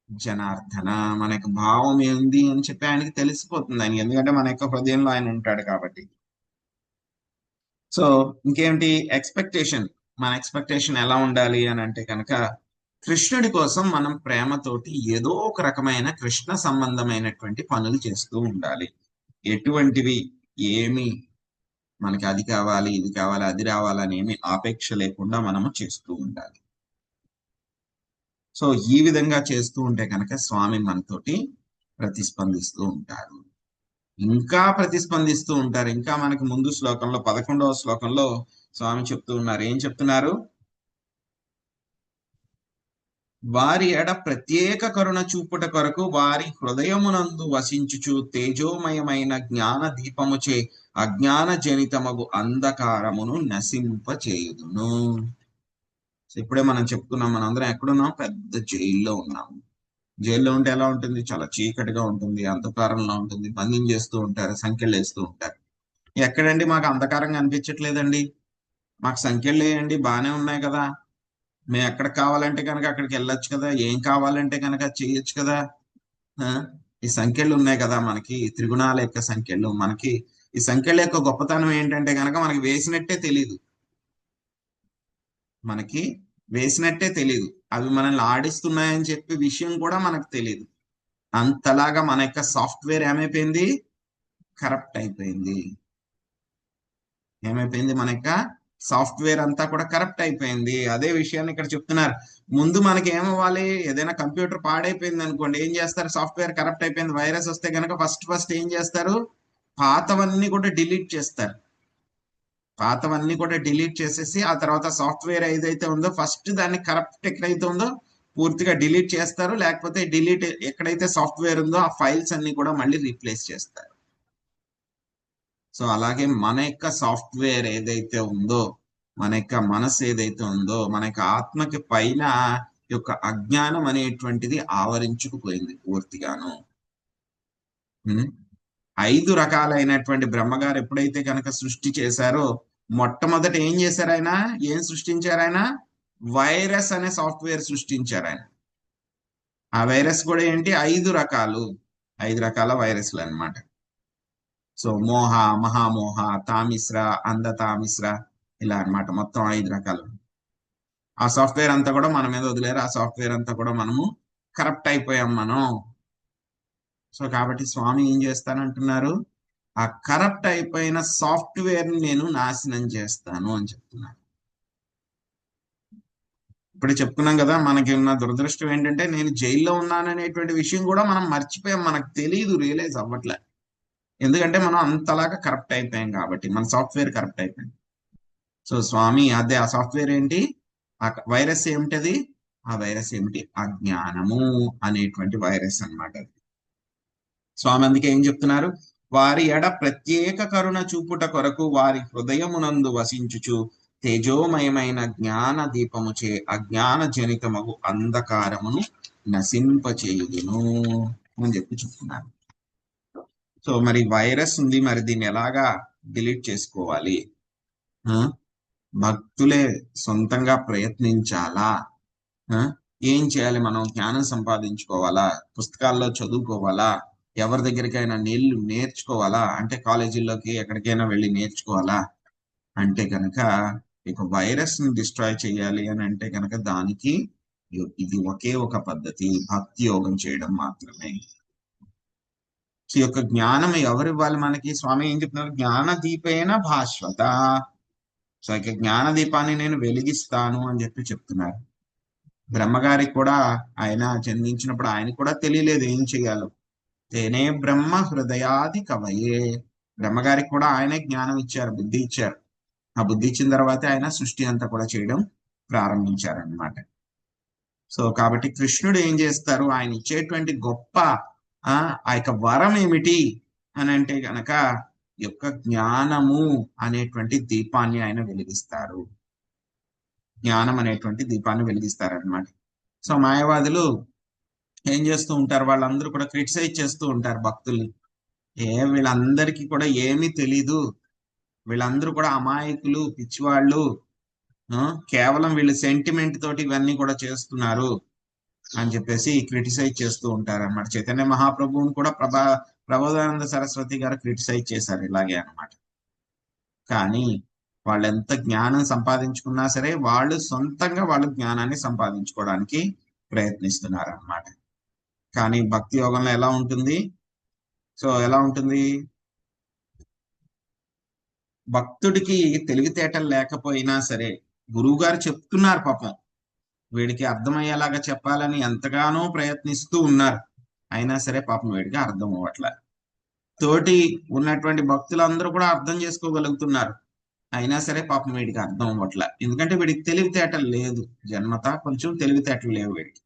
జనార్దన. మన యొక్క భావం ఏంది అని చెప్పి ఆయనకి తెలిసిపోతుంది ఆయనకి, ఎందుకంటే మన యొక్క హృదయంలో ఆయన ఉంటాడు కాబట్టి. సో ఇంకేమిటి ఎక్స్పెక్టేషన్? మన ఎక్స్పెక్టేషన్ ఎలా ఉండాలి అని అంటే కనుక, కృష్ణుడి కోసం మనం ప్రేమతోటి ఏదో ఒక రకమైన కృష్ణ సంబంధమైనటువంటి పనులు చేస్తూ ఉండాలి. ఎటువంటివి? ఏమి మనకి అది కావాలి, ఇది కావాలి, అది రావాలని ఏమి ఆపేక్ష లేకుండా మనము చేస్తూ ఉండాలి. సో ఈ విధంగా చేస్తూ ఉంటే కనుక స్వామి మనతోటి ప్రతిస్పందిస్తూ ఉంటారు, ఇంకా ప్రతిస్పందిస్తూ ఉంటారు. ఇంకా మనకి ముందు శ్లోకంలో 11వ శ్లోకంలో స్వామి చెప్తూ ఉన్నారు. ఏం చెప్తున్నారు? వారి ఎడ ప్రత్యేక కరుణ చూపుట కొరకు వారి హృదయమునందు వసించుచు తేజోమయమైన జ్ఞాన దీపముచే అజ్ఞాన జనితమగు అంధకారమును నశింపచేయుదును. ఇప్పుడే మనం చెప్పుకున్నాం, మనందరం ఎక్కడున్నాం? పెద్ద జైల్లో ఉన్నాము. జైల్లో ఉంటే ఎలా ఉంటుంది? చాలా చీకటిగా ఉంటుంది, అంధకారంలో ఉంటుంది, బంధించేస్తూ ఉంటారు, సంఖ్యలు వేస్తూ ఉంటారు. ఎక్కడండి మాకు అంధకారంగా అనిపించట్లేదండి, మాకు సంఖ్యలు వేయండి, బాగానే ఉన్నాయి కదా, మేము ఎక్కడికి కావాలంటే కనుక అక్కడికి వెళ్ళొచ్చు కదా, ఏం కావాలంటే కనుక చేయొచ్చు కదా. ఈ సంఖ్యలు ఉన్నాయి కదా మనకి, త్రిగుణాల యొక్క సంఖ్యలు. మనకి ఈ సంఖ్యల యొక్క గొప్పతనం ఏంటంటే కనుక మనకి వేసినట్టే తెలీదు, మనకి వేసినట్టే తెలీదు, అవి మనల్ని ఆడిస్తున్నాయని చెప్పి విషయం కూడా మనకు తెలియదు. అంతలాగా మన యొక్క సాఫ్ట్వేర్ ఏమైపోయింది? కరప్ట్ అయిపోయింది. ఏమైపోయింది? మన యొక్క సాఫ్ట్వేర్ అంతా కూడా కరప్ట్ అయిపోయింది. అదే విషయాన్ని ఇక్కడ చెప్తున్నారు. ముందు మనకి ఏమవ్వాలి? ఏదైనా కంప్యూటర్ పాడైపోయింది అనుకోండి, ఏం చేస్తారు? సాఫ్ట్వేర్ కరప్ట్ అయిపోయింది, వైరస్ వస్తే కనుక ఫస్ట్ ఏం చేస్తారు? పాతవన్నీ కూడా డిలీట్ చేస్తారు. పాతవన్నీ కూడా డిలీట్ చేసేసి ఆ తర్వాత సాఫ్ట్వేర్ ఏదైతే ఉందో ఫస్ట్ దాన్ని కరప్ట్ ఎక్కడైతే ఉందో పూర్తిగా డిలీట్ చేస్తారు. లేకపోతే డిలీట్ ఎక్కడైతే సాఫ్ట్వేర్ ఉందో ఆ ఫైల్స్ అన్ని కూడా మళ్ళీ రీప్లేస్ చేస్తారు. సో అలాగే మన యొక్క సాఫ్ట్వేర్ ఏదైతే ఉందో, మన యొక్క మనసు ఏదైతే ఉందో, మన యొక్క ఆత్మకి పైన యొక్క అజ్ఞానం అనేటువంటిది ఆవరించుకుపోయింది పూర్తిగాను. 5 రకాలైనటువంటి బ్రహ్మగారు ఎప్పుడైతే కనుక సృష్టి చేశారో, మొట్టమొదట ఏం చేశారు ఆయన? ఏం సృష్టించారు ఆయన? వైరస్ అనే సాఫ్ట్వేర్ సృష్టించారు ఆయన. ఆ వైరస్ కూడా ఏంటి? 5 రకాల వైరస్లు అన్నమాట. సో మోహ, మహామోహ, తామిశ్ర, అంధతామిశ్ర, ఇలా అన్నమాట. మొత్తం 5 రకాలు. ఆ సాఫ్ట్వేర్ అంతా కూడా మన మీద వదిలేరు. ఆ సాఫ్ట్వేర్ అంతా కూడా మనము కరప్ట్ అయిపోయాం మనం. సో కాబట్టి స్వామి ఏం చేస్తానంటున్నారు? ఆ కరప్ట్ అయిపోయిన సాఫ్ట్వేర్ ని నేను నాశనం చేస్తాను అని చెప్తున్నారు. ఇప్పుడు చెప్పుకున్నాం కదా, మనకి ఉన్న దురదృష్టం ఏంటంటే నేను జైల్లో ఉన్నాననేటువంటి విషయం కూడా మనం మర్చిపోయాం, మనకు తెలియదు, రియలైజ్ అవ్వట్లే. ఎందుకంటే మనం అంతలాగా కరప్ట్ అయిపోయాం కాబట్టి, మన సాఫ్ట్వేర్ కరప్ట్ అయిపోయింది. సో స్వామి అదే ఆ సాఫ్ట్వేర్ ఏంటి? ఆ వైరస్ ఏమిటది? ఆ వైరస్ ఏమిటి? అజ్ఞానము అనేటువంటి వైరస్ అన్నమాట. స్వామి అందుకే ఏం చెప్తున్నారు? వారి ఎడ ప్రత్యేక కరుణ చూపుట కొరకు వారి హృదయమునందు వసించుచు తేజోమయమైన జ్ఞాన దీపముచే అజ్ఞాన జనితమగు అంధకారమును నశింపచేయుదును అని చెప్తున్నారు. సో మరి వైరస్ ఉంది, మరి దీన్ని ఎలాగా డిలీట్ చేసుకోవాలి? భక్తులే సొంతంగా ప్రయత్నించాలా? ఏం చేయాలి? మనం జ్ఞానం సంపాదించుకోవాలా? పుస్తకాల్లో చదువుకోవాలా? ఎవరి దగ్గరికైనా నేర్చుకోవాలా? అంటే కాలేజీల్లోకి ఎక్కడికైనా వెళ్ళి నేర్చుకోవాలా? అంటే కనుక ఇక వైరస్ ని డిస్ట్రాయ్ చేయాలి అని అంటే కనుక దానికి ఇది ఒకే ఒక పద్ధతి, భక్తి యోగం చేయడం మాత్రమే. సో ఈ యొక్క జ్ఞానం ఎవరు ఇవ్వాలి మనకి? స్వామి ఏం చెప్తున్నారు? జ్ఞాన దీపేన భాస్వత. సో ఇక జ్ఞాన దీపాన్ని నేను వెలిగిస్తాను అని చెప్తున్నారు. బ్రహ్మగారికి కూడా ఆయన జన్మించినప్పుడు ఆయన కూడా తెలియలేదు ఏం చెయ్యాలో. తేనే బ్రహ్మ హృదయాది కవయే. బ్రహ్మగారికి కూడా ఆయనే జ్ఞానం ఇచ్చారు, బుద్ధి ఇచ్చారు. ఆ బుద్ధి ఇచ్చిన తర్వాత ఆయన సృష్టి అంతా కూడా చేయడం ప్రారంభించారనమాట. సో కాబట్టి కృష్ణుడు ఏం చేస్తారు? ఆయన ఇచ్చేటువంటి గొప్ప ఆ యొక్క వరం ఏమిటి అని అంటే గనక యొక్క జ్ఞానము అనేటువంటి దీపాన్ని ఆయన వెలిగిస్తారు. జ్ఞానం అనేటువంటి దీపాన్ని వెలిగిస్తారనమాట. సో మాయావాదులు ఏం చేస్తూ ఉంటారు? వాళ్ళందరూ కూడా క్రిటిసైజ్ చేస్తూ ఉంటారు భక్తుల్ని. వీళ్ళందరికీ కూడా ఏమీ తెలీదు, వీళ్ళందరూ కూడా అమాయకులు, పిచ్చివాళ్ళు, కేవలం వీళ్ళు సెంటిమెంట్ తోటి ఇవన్నీ కూడా చేస్తున్నారు అని చెప్పేసి క్రిటిసైజ్ చేస్తూ ఉంటారు అన్నమాట. చైతన్య మహాప్రభువుని కూడా ప్రబోధానంద సరస్వతి గారు క్రిటిసైజ్ చేశారు ఇలాగే అన్నమాట. కానీ వాళ్ళు ఎంత జ్ఞానం సంపాదించుకున్నా సరే వాళ్ళు సొంతంగా వాళ్ళు జ్ఞానాన్ని సంపాదించుకోవడానికి ప్రయత్నిస్తున్నారు అన్నమాట. కానీ భక్తి యోగంలో ఎలా ఉంటుంది? సో ఎలా ఉంటుంది? భక్తుడికి తెలివితేటలు లేకపోయినా సరే గురువు గారు చెప్తున్నారు, పాపం వీడికి అర్థమయ్యేలాగా చెప్పాలని ఎంతగానో ప్రయత్నిస్తూ ఉన్నారు. అయినా సరే పాపం వీడికి అర్థం అవ్వట్లే. తోటి ఉన్నటువంటి భక్తులందరూ కూడా అర్థం చేసుకోగలుగుతున్నారు, అయినా సరే పాపం వీడికి అర్థం అవ్వట్లే. ఎందుకంటే వీడికి తెలివితేటలు లేదు, జన్మత కొంచెం తెలివితేటలు లేవు వీడికి.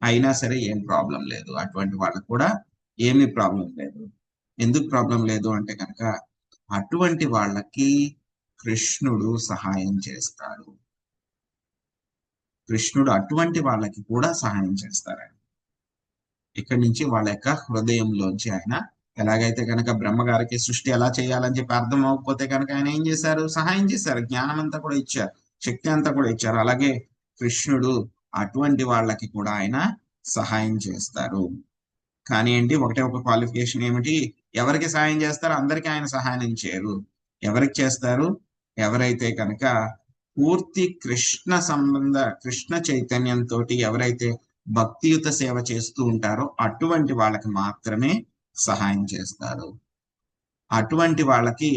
అయినా సరే ఏం ప్రాబ్లం లేదు, అటువంటి వాళ్ళకు కూడా ఏమీ ప్రాబ్లం లేదు. ఎందుకు ప్రాబ్లం లేదు అంటే కనుక అటువంటి వాళ్ళకి కృష్ణుడు సహాయం చేస్తాడు. కృష్ణుడు అటువంటి వాళ్ళకి కూడా సహాయం చేస్తారండి. ఇక్కడి నుంచి వాళ్ళ యొక్క హృదయంలోంచి ఆయన ఎలాగైతే కనుక బ్రహ్మగారికి సృష్టి ఎలా చేయాలని చెప్పి అర్థం అవ్వకపోతే కనుక ఆయన ఏం చేశారు? సహాయం చేశారు, జ్ఞానం అంతా కూడా ఇచ్చారు, శక్తి అంతా కూడా ఇచ్చారు. అలాగే కృష్ణుడు అటువంటి వాళ్ళకి కూడా ఆయన సహాయం చేస్తారు. కానీ ఏంటి, ఒకటే ఒక క్వాలిఫికేషన్ ఏమిటి? ఎవరికి సహాయం చేస్తారు? అందరికీ ఆయన సహాయం చేయరు. ఎవరికి చేస్తారు? ఎవరైతే కనుక పూర్తి కృష్ణ చైతన్యంతో ఎవరైతే భక్తియుత సేవ చేస్తూ ఉంటారో అటువంటి వాళ్ళకి మాత్రమే సహాయం చేస్తారు. అటువంటి వాళ్ళకి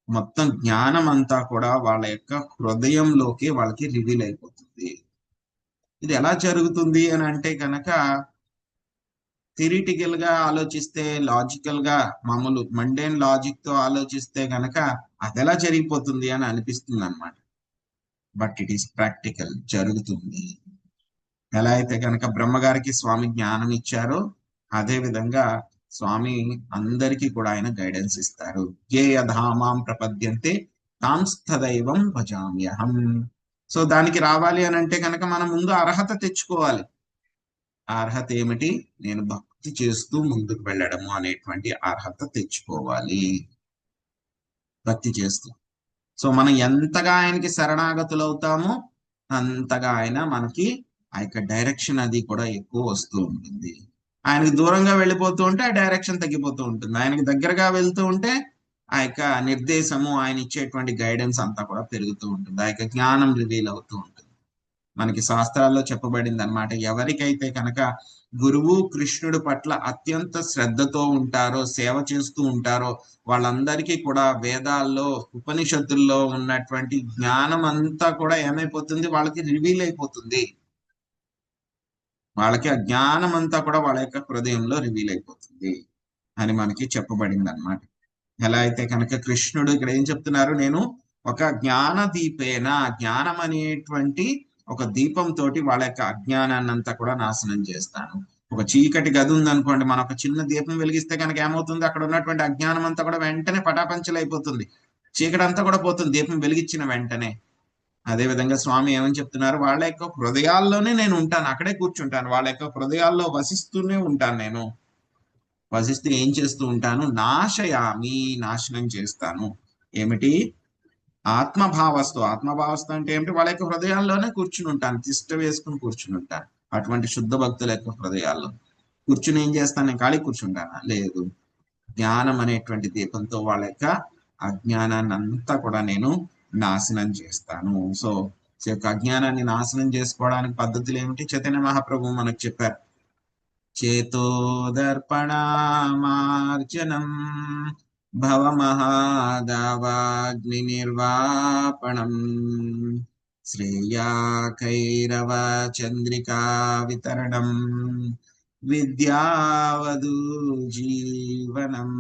మొత్తం జ్ఞానం అంతా కూడా వాళ్ళ యొక్క హృదయంలోకి వాళ్ళకి రివీల్ అయిపోతుంది. ఇది ఎలా జరుగుతుంది అని అంటే కనుక థియరిటికల్ గా ఆలోచిస్తే, లాజికల్ గా మామూలు మండేన్ లాజిక్ తో ఆలోచిస్తే కనుక అది ఎలా జరిగిపోతుంది అని అనిపిస్తుంది అనమాట. బట్ ఇట్ ఈస్ ప్రాక్టికల్, జరుగుతుంది. ఎలా అయితే కనుక బ్రహ్మగారికి స్వామి జ్ఞానం ఇచ్చారో అదే విధంగా స్వామి అందరికీ కూడా ఆయన గైడెన్స్ ఇస్తారు. ఏ యథామాం ప్రపద్యంతే తాంస్తదైవం భజామ్యహం. సో దానికి రావాలి అని అంటే కనుక మనం ముందు అర్హత తెచ్చుకోవాలి. ఆ అర్హత ఏమిటి? నేను భక్తి చేస్తూ ముందుకు వెళ్ళడము అనేటువంటి అర్హత తెచ్చుకోవాలి, భక్తి చేస్తూ. సో మనం ఎంతగా ఆయనకి శరణాగతులు అవుతామో అంతగా ఆయన మనకి ఆ యొక్క డైరెక్షన్ అది కూడా ఎక్కువ వస్తూ ఉంటుంది. ఆయనకి దూరంగా వెళ్ళిపోతూ ఉంటే ఆ డైరెక్షన్ తగ్గిపోతూ ఉంటుంది. ఆయనకి దగ్గరగా వెళ్తూ ఉంటే ఆ యొక్క నిర్దేశము, ఆయన ఇచ్చేటువంటి గైడెన్స్ అంతా కూడా పెరుగుతూ ఉంటుంది. ఆ యొక్క జ్ఞానం రివీల్ అవుతూ ఉంటుంది. మనకి శాస్త్రాల్లో చెప్పబడింది అనమాట, ఎవరికైతే కనుక గురువు కృష్ణుడి పట్ల అత్యంత శ్రద్ధతో ఉంటారో, సేవ చేస్తూ ఉంటారో వాళ్ళందరికీ కూడా వేదాల్లో, ఉపనిషత్తుల్లో ఉన్నటువంటి జ్ఞానం అంతా కూడా ఏమైపోతుంది? వాళ్ళకి రివీల్ అయిపోతుంది. వాళ్ళకి ఆ జ్ఞానం అంతా కూడా వాళ్ళ యొక్క హృదయంలో రివీల్ అయిపోతుంది అని మనకి చెప్పబడింది అనమాట. ఎలా అయితే కనుక కృష్ణుడు ఇక్కడ ఏం చెప్తున్నారు? నేను ఒక జ్ఞాన దీపేన, జ్ఞానం అనేటువంటి ఒక దీపంతో వాళ్ళ యొక్క అజ్ఞానాన్ని అంతా కూడా నాశనం చేస్తాను. ఒక చీకటి గది ఉందనుకోండి, మనం ఒక చిన్న దీపం వెలిగిస్తే కనుక ఏమవుతుంది? అక్కడ ఉన్నటువంటి అజ్ఞానం అంతా కూడా వెంటనే పటాపంచలు అయిపోతుంది, చీకటి అంతా కూడా పోతుంది దీపం వెలిగించిన వెంటనే. అదే విధంగా స్వామి ఏమని చెప్తున్నారు? వాళ్ళ యొక్క హృదయాల్లోనే నేను ఉంటాను, అక్కడే కూర్చుంటాను, వాళ్ళ యొక్క హృదయాల్లో వసిస్తూనే ఉంటాను. నేను వసిస్తూ ఏం చేస్తూ ఉంటాను? నాశయామి, నాశనం చేస్తాను. ఏమిటి? ఆత్మభావస్తు. ఆత్మభావస్తు అంటే ఏమిటి? వాళ్ళ యొక్క హృదయాల్లోనే కూర్చుని ఉంటాను, తిష్ట వేసుకుని కూర్చుని ఉంటాను. అటువంటి శుద్ధ భక్తుల యొక్క హృదయాల్లో కూర్చుని ఏం చేస్తాను? నేను ఖాళీ కూర్చుంటానా? లేదు, జ్ఞానం అనేటువంటి దీపంతో వాళ్ళ యొక్క అజ్ఞానాన్ని అంతా కూడా నేను నాశనం చేస్తాను. సో ఈ యొక్క అజ్ఞానాన్ని నాశనం చేసుకోవడానికి పద్ధతులు ఏమిటి చైతన్య మహాప్రభు మనకు చెప్పారు. చేతోదర్పణమార్జనం భవమహాదావాగ్ని నిర్వాపణం శ్రేయాకైరవ చంద్రికా వితరణం విద్యావధు జీవనం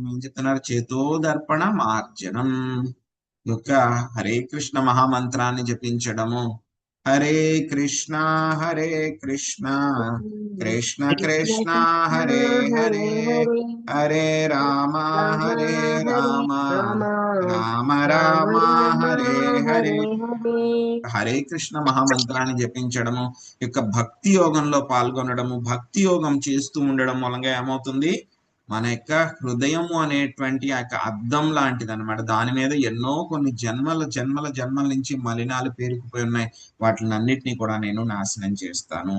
ఏం చెప్తున్నారు? చేతోదర్పణ మార్జనం యొక్క హరే కృష్ణ మహామంత్రాన్ని జపించడము. హరే కృష్ణ కృష్ణ కృష్ణ హరే హరే హరే రామ రామ రామ హరే హరే. హరే కృష్ణ మహామంత్రాన్ని జపించడము యొక్క భక్తి యోగంలో పాల్గొనడము, భక్తి యోగం చేస్తూ ఉండడం మూలంగా ఏమవుతుంది? మన యొక్క హృదయము అనేటువంటి ఆ యొక్క అద్దం లాంటిది అనమాట. దాని మీద ఎన్నో కొన్ని జన్మల నుంచి మలినాలు పేరుకుపోయి ఉన్నాయి. వాటిని అన్నిటినీ కూడా నేను నాశనం చేస్తాను.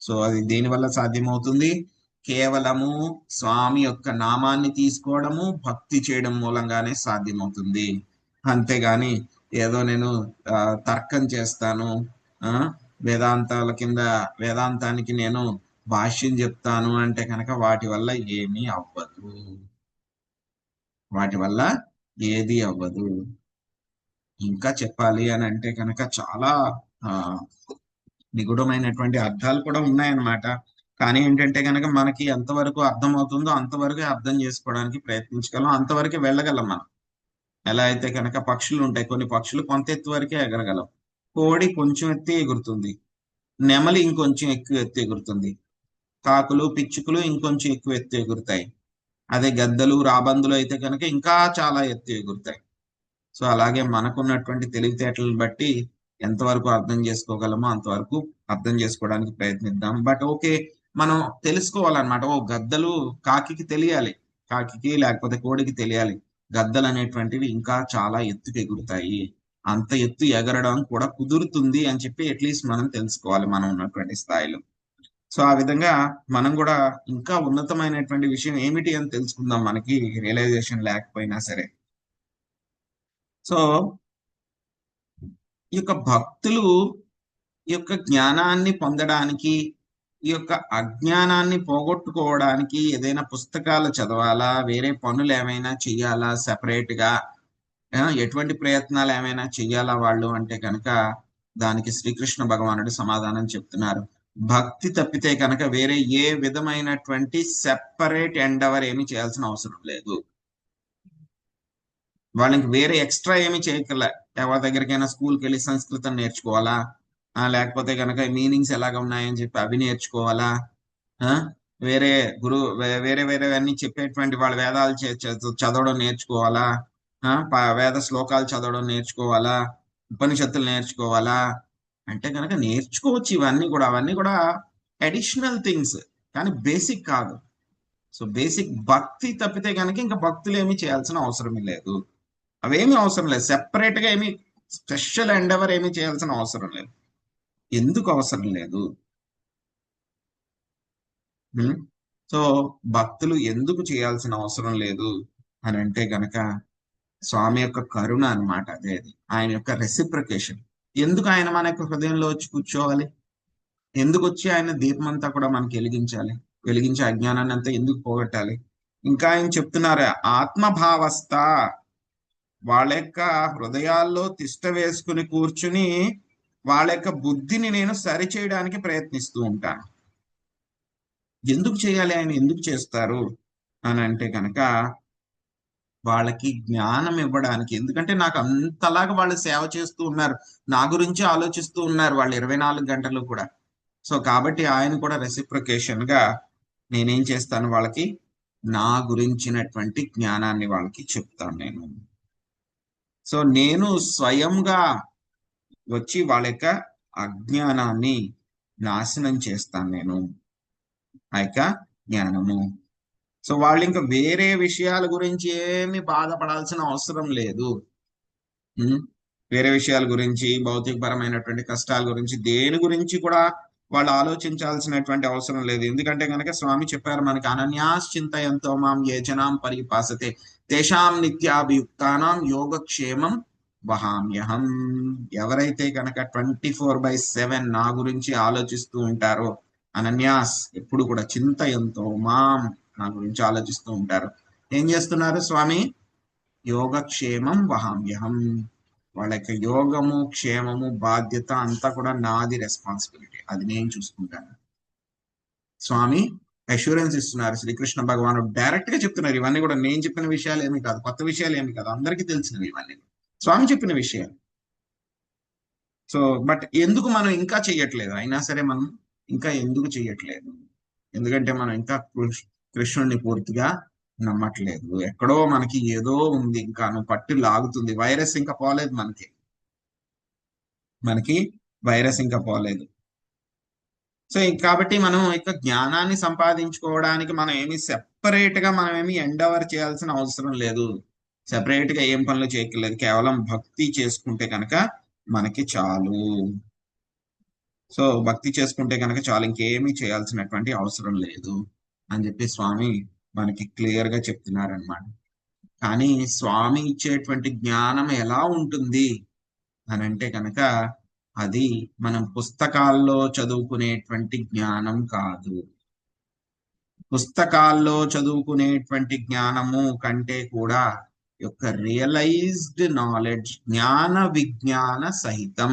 సో అది దేనివల్ల సాధ్యమవుతుంది? కేవలము స్వామి యొక్క నామాన్ని తీసుకోవడము, భక్తి చేయడం మూలంగానే సాధ్యమవుతుంది. అంతేగాని ఏదో నేను తర్కం చేస్తాను, వేదాంతాల కింద వేదాంతానికి నేను భాష్యం చెప్తాను అంటే కనుక వాటి వల్ల ఏమీ అవ్వదు. వాటి వల్ల ఏది అవ్వదు. ఇంకా చెప్పాలి అని అంటే కనుక చాలా నిగూఢమైనటువంటి అర్థాలు కూడా ఉన్నాయన్నమాట. కానీ ఏంటంటే కనుక మనకి ఎంతవరకు అర్థం అవుతుందో అంతవరకే అర్థం చేసుకోవడానికి ప్రయత్నించగలం, అంతవరకే వెళ్ళగలం మనం. ఎలా అయితే కనుక పక్షులు ఉంటాయి, కొన్ని పక్షులు కొంత ఎత్తు వరకే ఎగరగలం. కోడి కొంచెం ఎత్తి ఎగురుతుంది, నెమలి ఇంకొంచెం ఎక్కువ ఎత్తు ఎగురుతుంది, కాకులు పిచ్చుకలు ఇంకొంచెం ఎక్కువ ఎత్తు ఎగురుతాయి. అదే గద్దలు రాబందులు అయితే కనుక ఇంకా చాలా ఎత్తు ఎగురుతాయి. సో అలాగే మనకున్నటువంటి తెలివితేటలను బట్టి ఎంతవరకు అర్థం చేసుకోగలమో అంతవరకు అర్థం చేసుకోవడానికి ప్రయత్నిద్దాం. బట్ ఓకే, మనం తెలుసుకోవాలన్నమాట. ఓ గద్దలు కాకికి తెలియాలి, కాకికి లేకపోతే కోడికి తెలియాలి గద్దలు అనేటువంటివి ఇంకా చాలా ఎత్తుకు ఎగురుతాయి, అంత ఎత్తు ఎగరడం కూడా కుదురుతుంది అని చెప్పి అట్లీస్ట్ మనం తెలుసుకోవాలి మనం ఉన్నటువంటి స్థాయిలో. సో ఆ విధంగా మనం కూడా ఇంకా ఉన్నతమైనటువంటి విషయం ఏమిటి అని తెలుసుకుందాం, మనకి రియలైజేషన్ లేకపోయినా సరే. సో ఈ యొక్క భక్తులు ఈ యొక్క జ్ఞానాన్ని పొందడానికి, ఈ యొక్క అజ్ఞానాన్ని పోగొట్టుకోవడానికి ఏదైనా పుస్తకాలు చదవాలా, వేరే పనులు ఏమైనా చెయ్యాలా, సెపరేట్ గా ఎటువంటి ప్రయత్నాలు ఏమైనా చెయ్యాలా వాళ్ళు అంటే కనుక దానికి శ్రీకృష్ణ భగవానుడు సమాధానం చెప్తున్నారు. భక్తి తప్పితే కనుక వేరే ఏ విధమైనటువంటి సెపరేట్ ఎండవర్ ఏమి చేయాల్సిన అవసరం లేదు. వాళ్ళకి వేరే ఎక్స్ట్రా ఏమి చేయగల, ఎవరి దగ్గరికైనా స్కూల్కి వెళ్ళి సంస్కృతం నేర్చుకోవాలా, లేకపోతే కనుక మీనింగ్స్ ఎలాగ ఉన్నాయని చెప్పి అవి నేర్చుకోవాలా, వేరే వేరే అన్ని చెప్పేటువంటి వాళ్ళ వేదాలు చదవడం నేర్చుకోవాలా, వేద శ్లోకాలు చదవడం నేర్చుకోవాలా, ఉపనిషత్తులు నేర్చుకోవాలా అంటే కనుక నేర్చుకోవచ్చు. ఇవన్నీ కూడా అడిషనల్ థింగ్స్, కానీ బేసిక్ కాదు. సో బేసిక్ భక్తి తప్పితే కనుక ఇంకా భక్తులు ఏమి చేయాల్సిన అవసరం లేదు. అవేమీ అవసరం లేదు. సెపరేట్ గా ఏమి స్పెషల్ ఎండెవర్ ఏమి చేయాల్సిన అవసరం లేదు. ఎందుకు అవసరం లేదు? సో భక్తులు ఎందుకు చేయాల్సిన అవసరం లేదు అని అంటే గనక స్వామి యొక్క కరుణ అనమాట. అదే ఆయన యొక్క రెసిప్రికేషన్. ఎందుకు ఆయన మన యొక్క హృదయంలో వచ్చి కూర్చోవాలి? ఎందుకు వచ్చి ఆయన దీపం అంతా కూడా మనకి వెలిగించే అజ్ఞానాన్ని అంతా ఎందుకు పోగొట్టాలి? ఇంకా ఆయన చెప్తున్నారు, ఆత్మభావస్థ వాళ్ళ యొక్క హృదయాల్లో తిష్ట వేసుకుని కూర్చుని వాళ్ళ యొక్క బుద్ధిని నేను సరిచేయడానికి ప్రయత్నిస్తూ ఉంటాను. ఎందుకు చేయాలి, ఆయన ఎందుకు చేస్తారు అని అంటే కనుక వాళ్ళకి జ్ఞానం ఇవ్వడానికి. ఎందుకంటే నాకు అంతలాగా వాళ్ళు సేవ చేస్తూ ఉన్నారు, నా గురించి ఆలోచిస్తూ ఉన్నారు వాళ్ళు 24 గంటలు కూడా. సో కాబట్టి ఆయన కూడా రెసిప్రికేషన్ గా నేనేం చేస్తాను, వాళ్ళకి నా గురించినటువంటి జ్ఞానాన్ని వాళ్ళకి చెప్తాను నేను. సో నేను స్వయంగా వచ్చి వాళ్ళ యొక్క అజ్ఞానాన్ని నాశనం చేస్తాను నేను, ఆ యొక్క జ్ఞానము. సో వాళ్ళు ఇంకా వేరే విషయాల గురించి ఏమి బాధపడాల్సిన అవసరం లేదు. వేరే విషయాల గురించి, భౌతికపరమైనటువంటి కష్టాల గురించి, దేని గురించి కూడా వాళ్ళు ఆలోచించాల్సినటువంటి అవసరం లేదు. ఎందుకంటే కనుక స్వామి చెప్పారు మనకి, అనన్యాశ్చింతయంతో మాం ఏ జనాం పరిపాసతే తేషాం నిత్యాభియుక్తానాం యోగక్షేమం వహామ్యహం. ఎవరైతే కనుక 24/7 నా గురించి ఆలోచిస్తూ ఉంటారో, అనన్యాస్ ఎప్పుడు కూడా చింతయంతో మాం, నా గురించి ఆలోచిస్తూ ఉంటారు. ఏం చేస్తున్నారు స్వామి? యోగక్షేమం వహామ్యహం. వాళ్ళ యొక్క యోగము, క్షేమము, బాధ్యత అంతా కూడా నాది రెస్పాన్సిబిలిటీ, అది నేను చూసుకుంటాను. స్వామి అష్యూరెన్స్ ఇస్తున్నారు. శ్రీకృష్ణ భగవానుడు డైరెక్ట్ గా చెప్తున్నారు. ఇవన్నీ కూడా నేను చెప్పిన విషయాలు ఏమి కాదు, కొత్త విషయాలు ఏమి కాదు, అందరికీ తెలిసినవి ఇవన్నీ స్వామి చెప్పిన విషయాలు. సో బట్ ఎందుకు మనం ఇంకా చెయ్యట్లేదు? అయినా సరే మనం ఇంకా ఎందుకు చెయ్యట్లేదు? ఎందుకంటే మనం ఇంకా కృష్ణుడిని పూర్తిగా నమ్మట్లేదు. ఎక్కడో మనకి ఏదో ఉంది, ఇంకా పట్టు లాగుతుంది. వైరస్ ఇంకా పోలేదు మనకి వైరస్ ఇంకా పోలేదు. సో కాబట్టి మనం ఇక జ్ఞానాన్ని సంపాదించుకోవడానికి మనం ఏమి సెపరేట్ గా మనం ఏమి ఎండవర్ చేయాల్సిన అవసరం లేదు. సెపరేట్ గా ఏం పనులు చేయట్లేదు. కేవలం భక్తి చేసుకుంటే కనుక మనకి చాలు. సో భక్తి చేసుకుంటే కనుక చాలు, ఇంకేమీ చేయాల్సినటువంటి అవసరం లేదు అని చెప్పి స్వామి మనకి క్లియర్ గా చెప్తున్నారనమాట. కానీ స్వామి ఇచ్చేటువంటి జ్ఞానం ఎలా ఉంటుంది అని అంటే కనుక అది మనం పుస్తకాల్లో చదువుకునేటువంటి జ్ఞానం కాదు. పుస్తకాల్లో చదువుకునేటువంటి జ్ఞానము కంటే కూడా యొక్క రియలైజ్డ్ నాలెడ్జ్, జ్ఞాన విజ్ఞాన సహితం.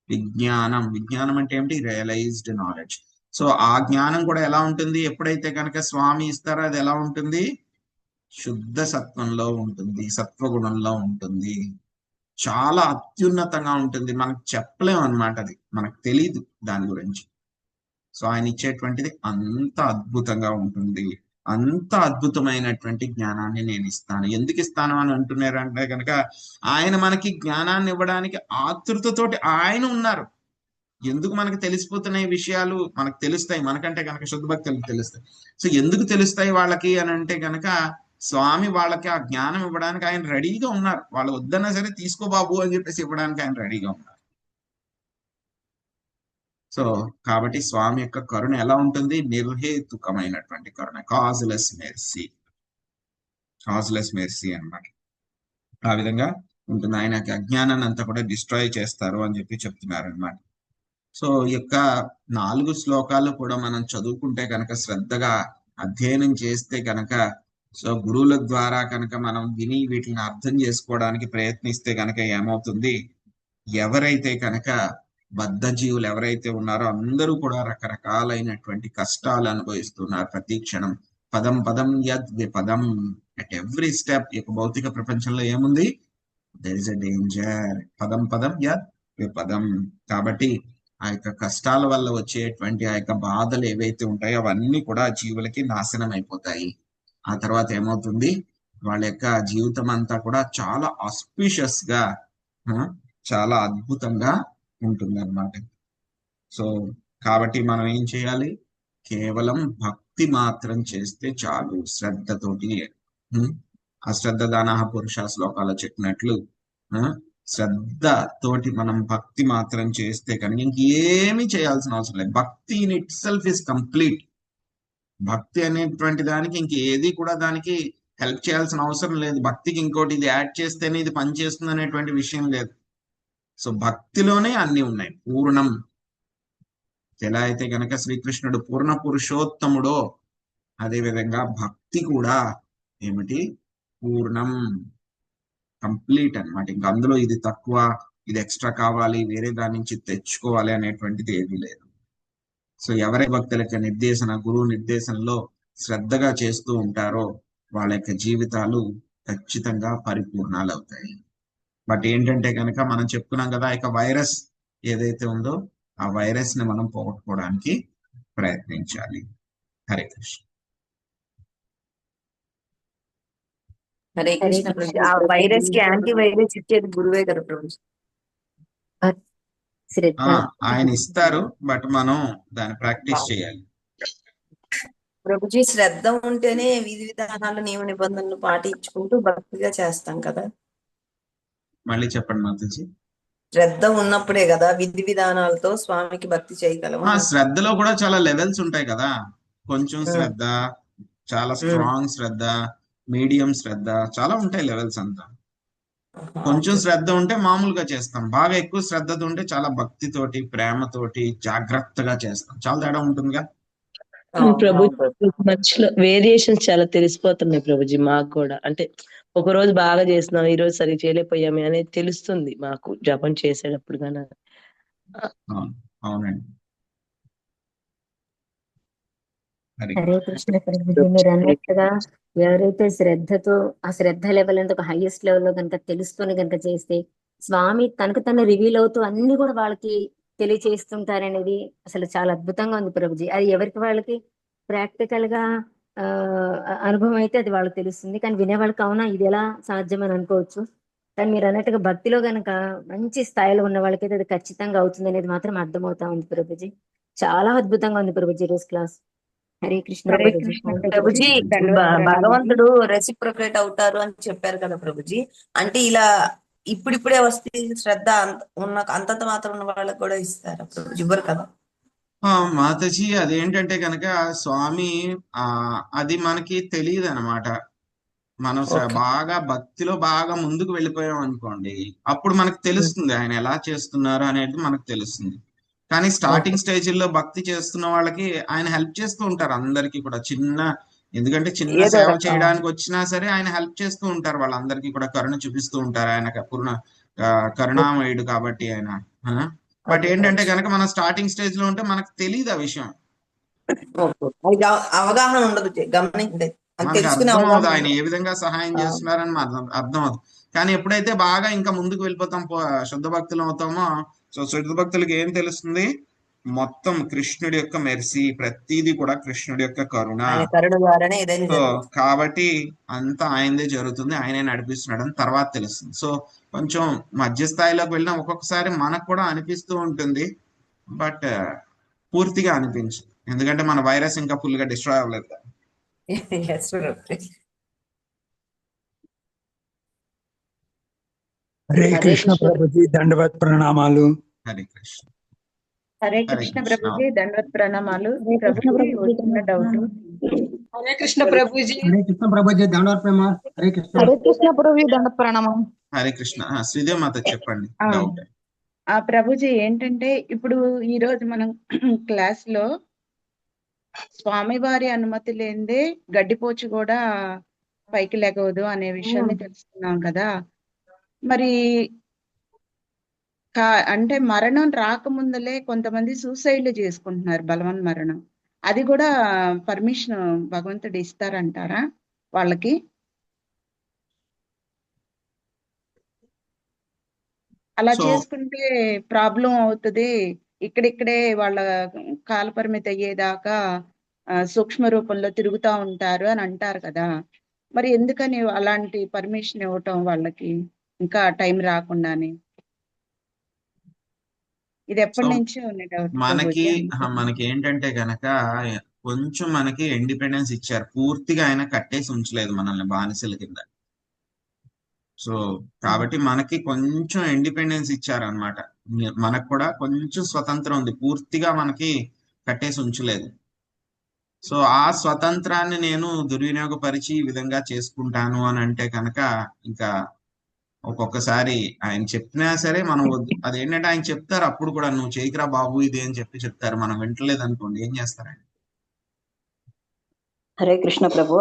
విజ్ఞానం అంటే ఏమిటి? Realised knowledge. సో ఆ జ్ఞానం కూడా ఎలా ఉంటుంది? ఎప్పుడైతే కనుక స్వామి ఇస్తారో అది ఎలా ఉంటుంది? శుద్ధ సత్వంలో ఉంటుంది, సత్వగుణంలో ఉంటుంది, చాలా అత్యున్నతంగా ఉంటుంది. మనకు చెప్పలేము అనమాట, అది మనకు తెలీదు దాని గురించి. సో ఆయన ఇచ్చేటువంటిది అంత అద్భుతంగా ఉంటుంది. అంత అద్భుతమైనటువంటి జ్ఞానాన్ని నేను ఇస్తాను. ఎందుకు ఇస్తాను అని అంటున్నారంటే కనుక ఆయన మనకి జ్ఞానాన్ని ఇవ్వడానికి ఆతృతతోటి ఆయన ఉన్నారు. ఎందుకు మనకు తెలిసిపోతున్నాయి విషయాలు? మనకు తెలుస్తాయి, మనకంటే కనుక శుద్ధ భక్తులకు తెలుస్తాయి. సో ఎందుకు తెలుస్తాయి వాళ్ళకి అని అంటే కనుక స్వామి వాళ్ళకి ఆ జ్ఞానం ఇవ్వడానికి ఆయన రెడీగా ఉన్నారు. వాళ్ళు వద్దన్నా సరే తీసుకో బాబు అని చెప్పేసి ఇవ్వడానికి ఆయన రెడీగా ఉన్నారు. సో కాబట్టి స్వామి యొక్క కరుణ ఎలా ఉంటుంది? నిర్హేతుకమైనటువంటి కరుణ, కాజ్లెస్ మెర్సీ అన్నమాట. ఆ విధంగా ఉంటుంది. ఆయన అజ్ఞానాన్ని అంతా కూడా డిస్ట్రాయ్ చేస్తారు అని చెప్పి చెప్తున్నారు అనమాట. సో ఈ యొక్క 4 శ్లోకాలు కూడా మనం చదువుకుంటే కనుక, శ్రద్ధగా అధ్యయనం చేస్తే కనుక, సో గురువుల ద్వారా కనుక మనం విని వీటిని అర్థం చేసుకోవడానికి ప్రయత్నిస్తే కనుక ఏమవుతుంది? ఎవరైతే కనుక బద్ధ జీవులు ఎవరైతే ఉన్నారో అందరూ కూడా రకరకాలైనటువంటి కష్టాలు అనుభవిస్తున్నారు ప్రతి క్షణం. పదం పదం యద్ విపదం. అట్ ఎవ్రీ స్టెప్ ఈ భౌతిక ప్రపంచంలో ఏముంది? There is a danger. పదం పదం యద్ విపదం. కాబట్టి ఆ యొక్క కష్టాల వల్ల వచ్చేటువంటి ఆ యొక్క బాధలు ఏవైతే ఉంటాయో అవన్నీ కూడా జీవులకి నాశనం అయిపోతాయి. ఆ తర్వాత ఏమవుతుంది? వాళ్ళ యొక్క జీవితం అంతా కూడా చాలా ఆస్పిషియస్ గా, చాలా అద్భుతంగా ఉంటుంది అన్నమాట. సో కాబట్టి మనం ఏం చేయాలి? కేవలం భక్తి మాత్రం చేస్తే చాలు, శ్రద్ధతోటి. అశ్రద్ధ దానః పురుష శ్లోకాలు చెప్పినట్లు శ్రద్ధ తోటి మనం భక్తి మాత్రం చేస్తే కనుక ఇంకేమీ చేయాల్సిన అవసరం లేదు. భక్తి in it self is complete. భక్తి అనేటువంటి దానికి ఇంకేది కూడా దానికి హెల్ప్ చేయాల్సిన అవసరం లేదు. భక్తికి ఇంకోటి ఇది యాడ్ చేస్తేనే ఇది పనిచేస్తుంది అనేటువంటి విషయం లేదు. సో భక్తిలోనే అన్ని ఉన్నాయి, పూర్ణం. ఎలా అయితే గనక శ్రీకృష్ణుడు పూర్ణ పురుషోత్తముడో, అదే విధంగా భక్తి కూడా ఏమిటి? పూర్ణం, కంప్లీట్ అన్నమాట. ఇంకా అందులో ఇది తక్కువ, ఇది ఎక్స్ట్రా కావాలి, వేరే దాని నుంచి తెచ్చుకోవాలి అనేటువంటిది ఏది లేదు. సో ఎవరి భక్తుల నిర్దేశన, గురువు నిర్దేశనలో శ్రద్ధగా చేస్తూ ఉంటారో వాళ్ళ యొక్క జీవితాలు ఖచ్చితంగా పరిపూర్ణాలు అవుతాయి. బట్ ఏంటంటే కనుక మనం చెప్పుకున్నాం కదా, ఇక వైరస్ ఏదైతే ఉందో ఆ వైరస్ ని మనం పోగొట్టుకోవడానికి ప్రయత్నించాలి. హరే కృష్ణ. హరే కృష్ణ ప్రభు. ఆ వైరస్ కి యాంటీ వైరస్ ఇచ్చేది గురువే కదా ప్రభు. ఆయన ఇస్తారు, బట్ మనం దాన్ని ప్రాక్టీస్ చేయాలి. ప్రభుజీ శ్రద్ధ ఉంటేనే విధి విధానాలు, నియమ నిబంధనలు పాటించుకుంటూ భక్తిగా చేస్తాం కదా. మళ్ళీ చెప్పండి మాతాజీ. శ్రద్ధ ఉన్నప్పుడే కదా విధి విధానాలతో స్వామికి భక్తి చేయగలము. శ్రద్ధలో కూడా చాలా లెవెల్స్ ఉంటాయి కదా. కొంచెం శ్రద్ధ, చాలా స్ట్రాంగ్ శ్రద్ధ, మీడియం శ్రద్ధ, చాలా ఉంటాయి లెవెల్స్ అంతా. కొంచెం శ్రద్ధ ఉంటే మామూలుగా చేస్తాం, బాగా ఎక్కువ శ్రద్ధతో ఉంటే చాలా భక్తితోటి ప్రేమతోటి జాగ్రత్తగా చేస్తాం, చాలా తేడా ఉంటుందిగా. ప్రభు మధ్యలో వేరియేషన్స్ చాలా తెలిసిపోతున్నాయి ప్రభుజీ మాకు కూడా. అంటే ఒక రోజు బాగా చేస్తున్నాం, ఈ రోజు సరిగ్గా చేయలేకపోయామే అనేది తెలుస్తుంది మాకు జపం చేసేటప్పుడు కానీ. అవును, అవునండి. హరి హరే కృష్ణ ప్రభుజీ, మీరు అన్నట్టుగా ఎవరైతే శ్రద్ధతో ఆ శ్రద్ధ లెవెల్ అంటే ఒక హైయెస్ట్ లెవెల్ లో కనుక తెలుసుకొని కనుక చేస్తే స్వామి తనకు తను రివీల్ అవుతూ అన్ని కూడా వాళ్ళకి తెలియచేస్తుంటారనేది అసలు చాలా అద్భుతంగా ఉంది ప్రభుజీ. అది ఎవరికి వాళ్ళకి ప్రాక్టికల్ గా ఆ అనుభవం అయితే అది వాళ్ళకి తెలుస్తుంది, కానీ వినేవాళ్ళకి అవునా ఇది ఎలా సాధ్యం అని అనుకోవచ్చు. కానీ మీరు అన్నట్టుగా భక్తిలో గనక మంచి స్థాయిలో ఉన్న వాళ్ళకైతే అది ఖచ్చితంగా అవుతుంది అనేది మాత్రం అర్థమవుతా ఉంది ప్రభుజీ. చాలా అద్భుతంగా ఉంది ప్రభుజీ ఈరోజు క్లాస్. హరే కృష్ణ హరే ప్రభుజీ. కృష్ణ థాంక్యూ ప్రభుజీ ప్రభుజీ. దండవత్ ప్రణామాలు. భగవంతుడు రెసిప్రొకేట్ అవుతారు అని చెప్పారు కదా ప్రభుజీ. అంటే ఇలా ఇప్పుడిప్పుడే వస్తే శ్రద్ధ అంతంత మాత్రం ఉన్న వాళ్ళకి కూడా ఇస్తారా ప్రభుజీ? ఇవ్వరు కదా. మాతాజీ అదేంటంటే కనుక స్వామి అది మనకి తెలియదు అనమాట. మనం బాగా భక్తిలో బాగా ముందుకు వెళ్ళిపోయాం అనుకోండి, అప్పుడు మనకు తెలుస్తుంది ఆయన ఎలా చేస్తున్నారు అనేది మనకు తెలుస్తుంది. కానీ స్టార్టింగ్ స్టేజ్లో భక్తి చేస్తున్న వాళ్ళకి ఆయన హెల్ప్ చేస్తూ ఉంటారు అందరికీ కూడా. ఎందుకంటే చిన్న ఏదో సేవ రకం. చేయడానికి వచ్చినా సరే ఆయన హెల్ప్ చేస్తూ ఉంటారు, వాళ్ళందరికీ కూడా కరుణ చూపిస్తూ ఉంటారు. ఆయన కరుణామయుడు కాబట్టి ఆయన. బట్ ఏంటంటే కనుక మనం స్టార్టింగ్ స్టేజ్ లో ఉంటే మనకు తెలియదు ఆ విషయం, అది అవగాహన ఉండదు, గమనించలేదు, మనకు తెలుసుకునే అర్థం అవగాహన అవదు ఆయన ఉండదు. ఏ విధంగా సహాయం చేస్తున్నారని అర్థం అవదు. కానీ ఎప్పుడైతే బాగా ఇంకా ముందుకు వెళ్ళిపోతాం, శుద్ధ భక్తులు అవుతామో, సో శుద్ధ భక్తులకి ఏం తెలుస్తుంది, మొత్తం కృష్ణుడి యొక్క మెర్సీ, ప్రతిదీ కూడా కృష్ణుడి యొక్క కరుణ. ఆయన కరుణ ద్వారానే ఏదైనా సో జరుగుతుంది. కాబట్టి అంతా ఆయనదే జరుగుతుంది, ఆయనే నడిపిస్తున్నాడు అని తర్వాత తెలుస్తుంది. సో కొంచెం మధ్య స్థాయిలోకి వెళ్ళినా ఒక్కొక్కసారి మనకు కూడా అనిపిస్తూ ఉంటుంది, బట్ పూర్తిగా అనిపించదు, ఎందుకంటే మన వైరస్ ఇంకా ఫుల్ గా డిస్ట్రాయ్ అవ్వలేదు కదా. Yes, ప్రభుజీ. హరే హరే కృష్ణ కృష్ణ. ప్రభుజీ, దండవత్ ప్రణామాలు. హరే కృష్ణ. హరే హరే కృష్ణ కృష్ణ. ప్రభుజీ, దండవత్ ప్రణామాలు. హరే కృష్ణ ప్రభుజీ ప్రభుజీ. చిన్న డౌట్. హరే కృష్ణ ప్రభుజీ. హరే కృష్ణ ప్రభుజీ, దండవత్ ప్రణామాలు. హరే కృష్ణ. హరే కృష్ణ ప్రభుజీ, దండవత్ ప్రణామం. హరే కృష్ణ. శ్రీదేవి మాత చెప్పండి డౌట్. ప్రభుజీ ఏంటంటే ఇప్పుడు ఈ రోజు మనం క్లాస్ లో స్వామివారి అనుమతి లేనిదే గడ్డిపోచు కూడా పైకి లేగవదు అనే విషయాన్ని తెలుసుకున్నాం కదా. మరి అంటే మరణం రాకముందలే కొంతమంది సూసైడ్లు చేసుకుంటున్నారు, బలవన్ మరణం. అది కూడా పర్మిషన్ భగవంతుడు ఇస్తారంటారా వాళ్ళకి? అలా చేసుకుంటే ప్రాబ్లం అవుతుంది, ఇక్కడిక్కడే వాళ్ళ కాల పరిమితి అయ్యేదాకా సూక్ష్మ రూపంలో తిరుగుతూ ఉంటారు అని అంటారు కదా. మరి ఎందుకని అలాంటి పర్మిషన్ ఇవ్వటం వాళ్ళకి ఇంకా టైం రాకుండానే? ఇది ఎప్పటి నుంచి ఉన్న డౌట్ మనకి ఏంటంటే గనక కొంచెం మనకి ఇండిపెండెన్స్ ఇచ్చారు, పూర్తిగా ఆయన కట్టేసి ఉంచలేదు మనల్ని బానిసల కింద. సో కాబట్టి మనకి కొంచెం ఇండిపెండెన్స్ ఇచ్చారనమాట, మనకు కూడా కొంచెం స్వతంత్రం ఉంది, పూర్తిగా మనకి కట్టేసి ఉంచలేదు. సో ఆ స్వతంత్రాన్ని నేను దుర్వినియోగపరిచి ఈ విధంగా చేసుకుంటాను అని అంటే కనుక ఇంకా ఒక్కొక్కసారి ఆయన చెప్పినా సరే మనం వద్దు. అదేంటంటే ఆయన చెప్తారు అప్పుడు కూడా, నువ్వు చేయకురా బాబు ఇది అని చెప్తారు, మనం వింటలేదు అనుకోండి, ఏం చేస్తారండి? హరే కృష్ణ ప్రభు,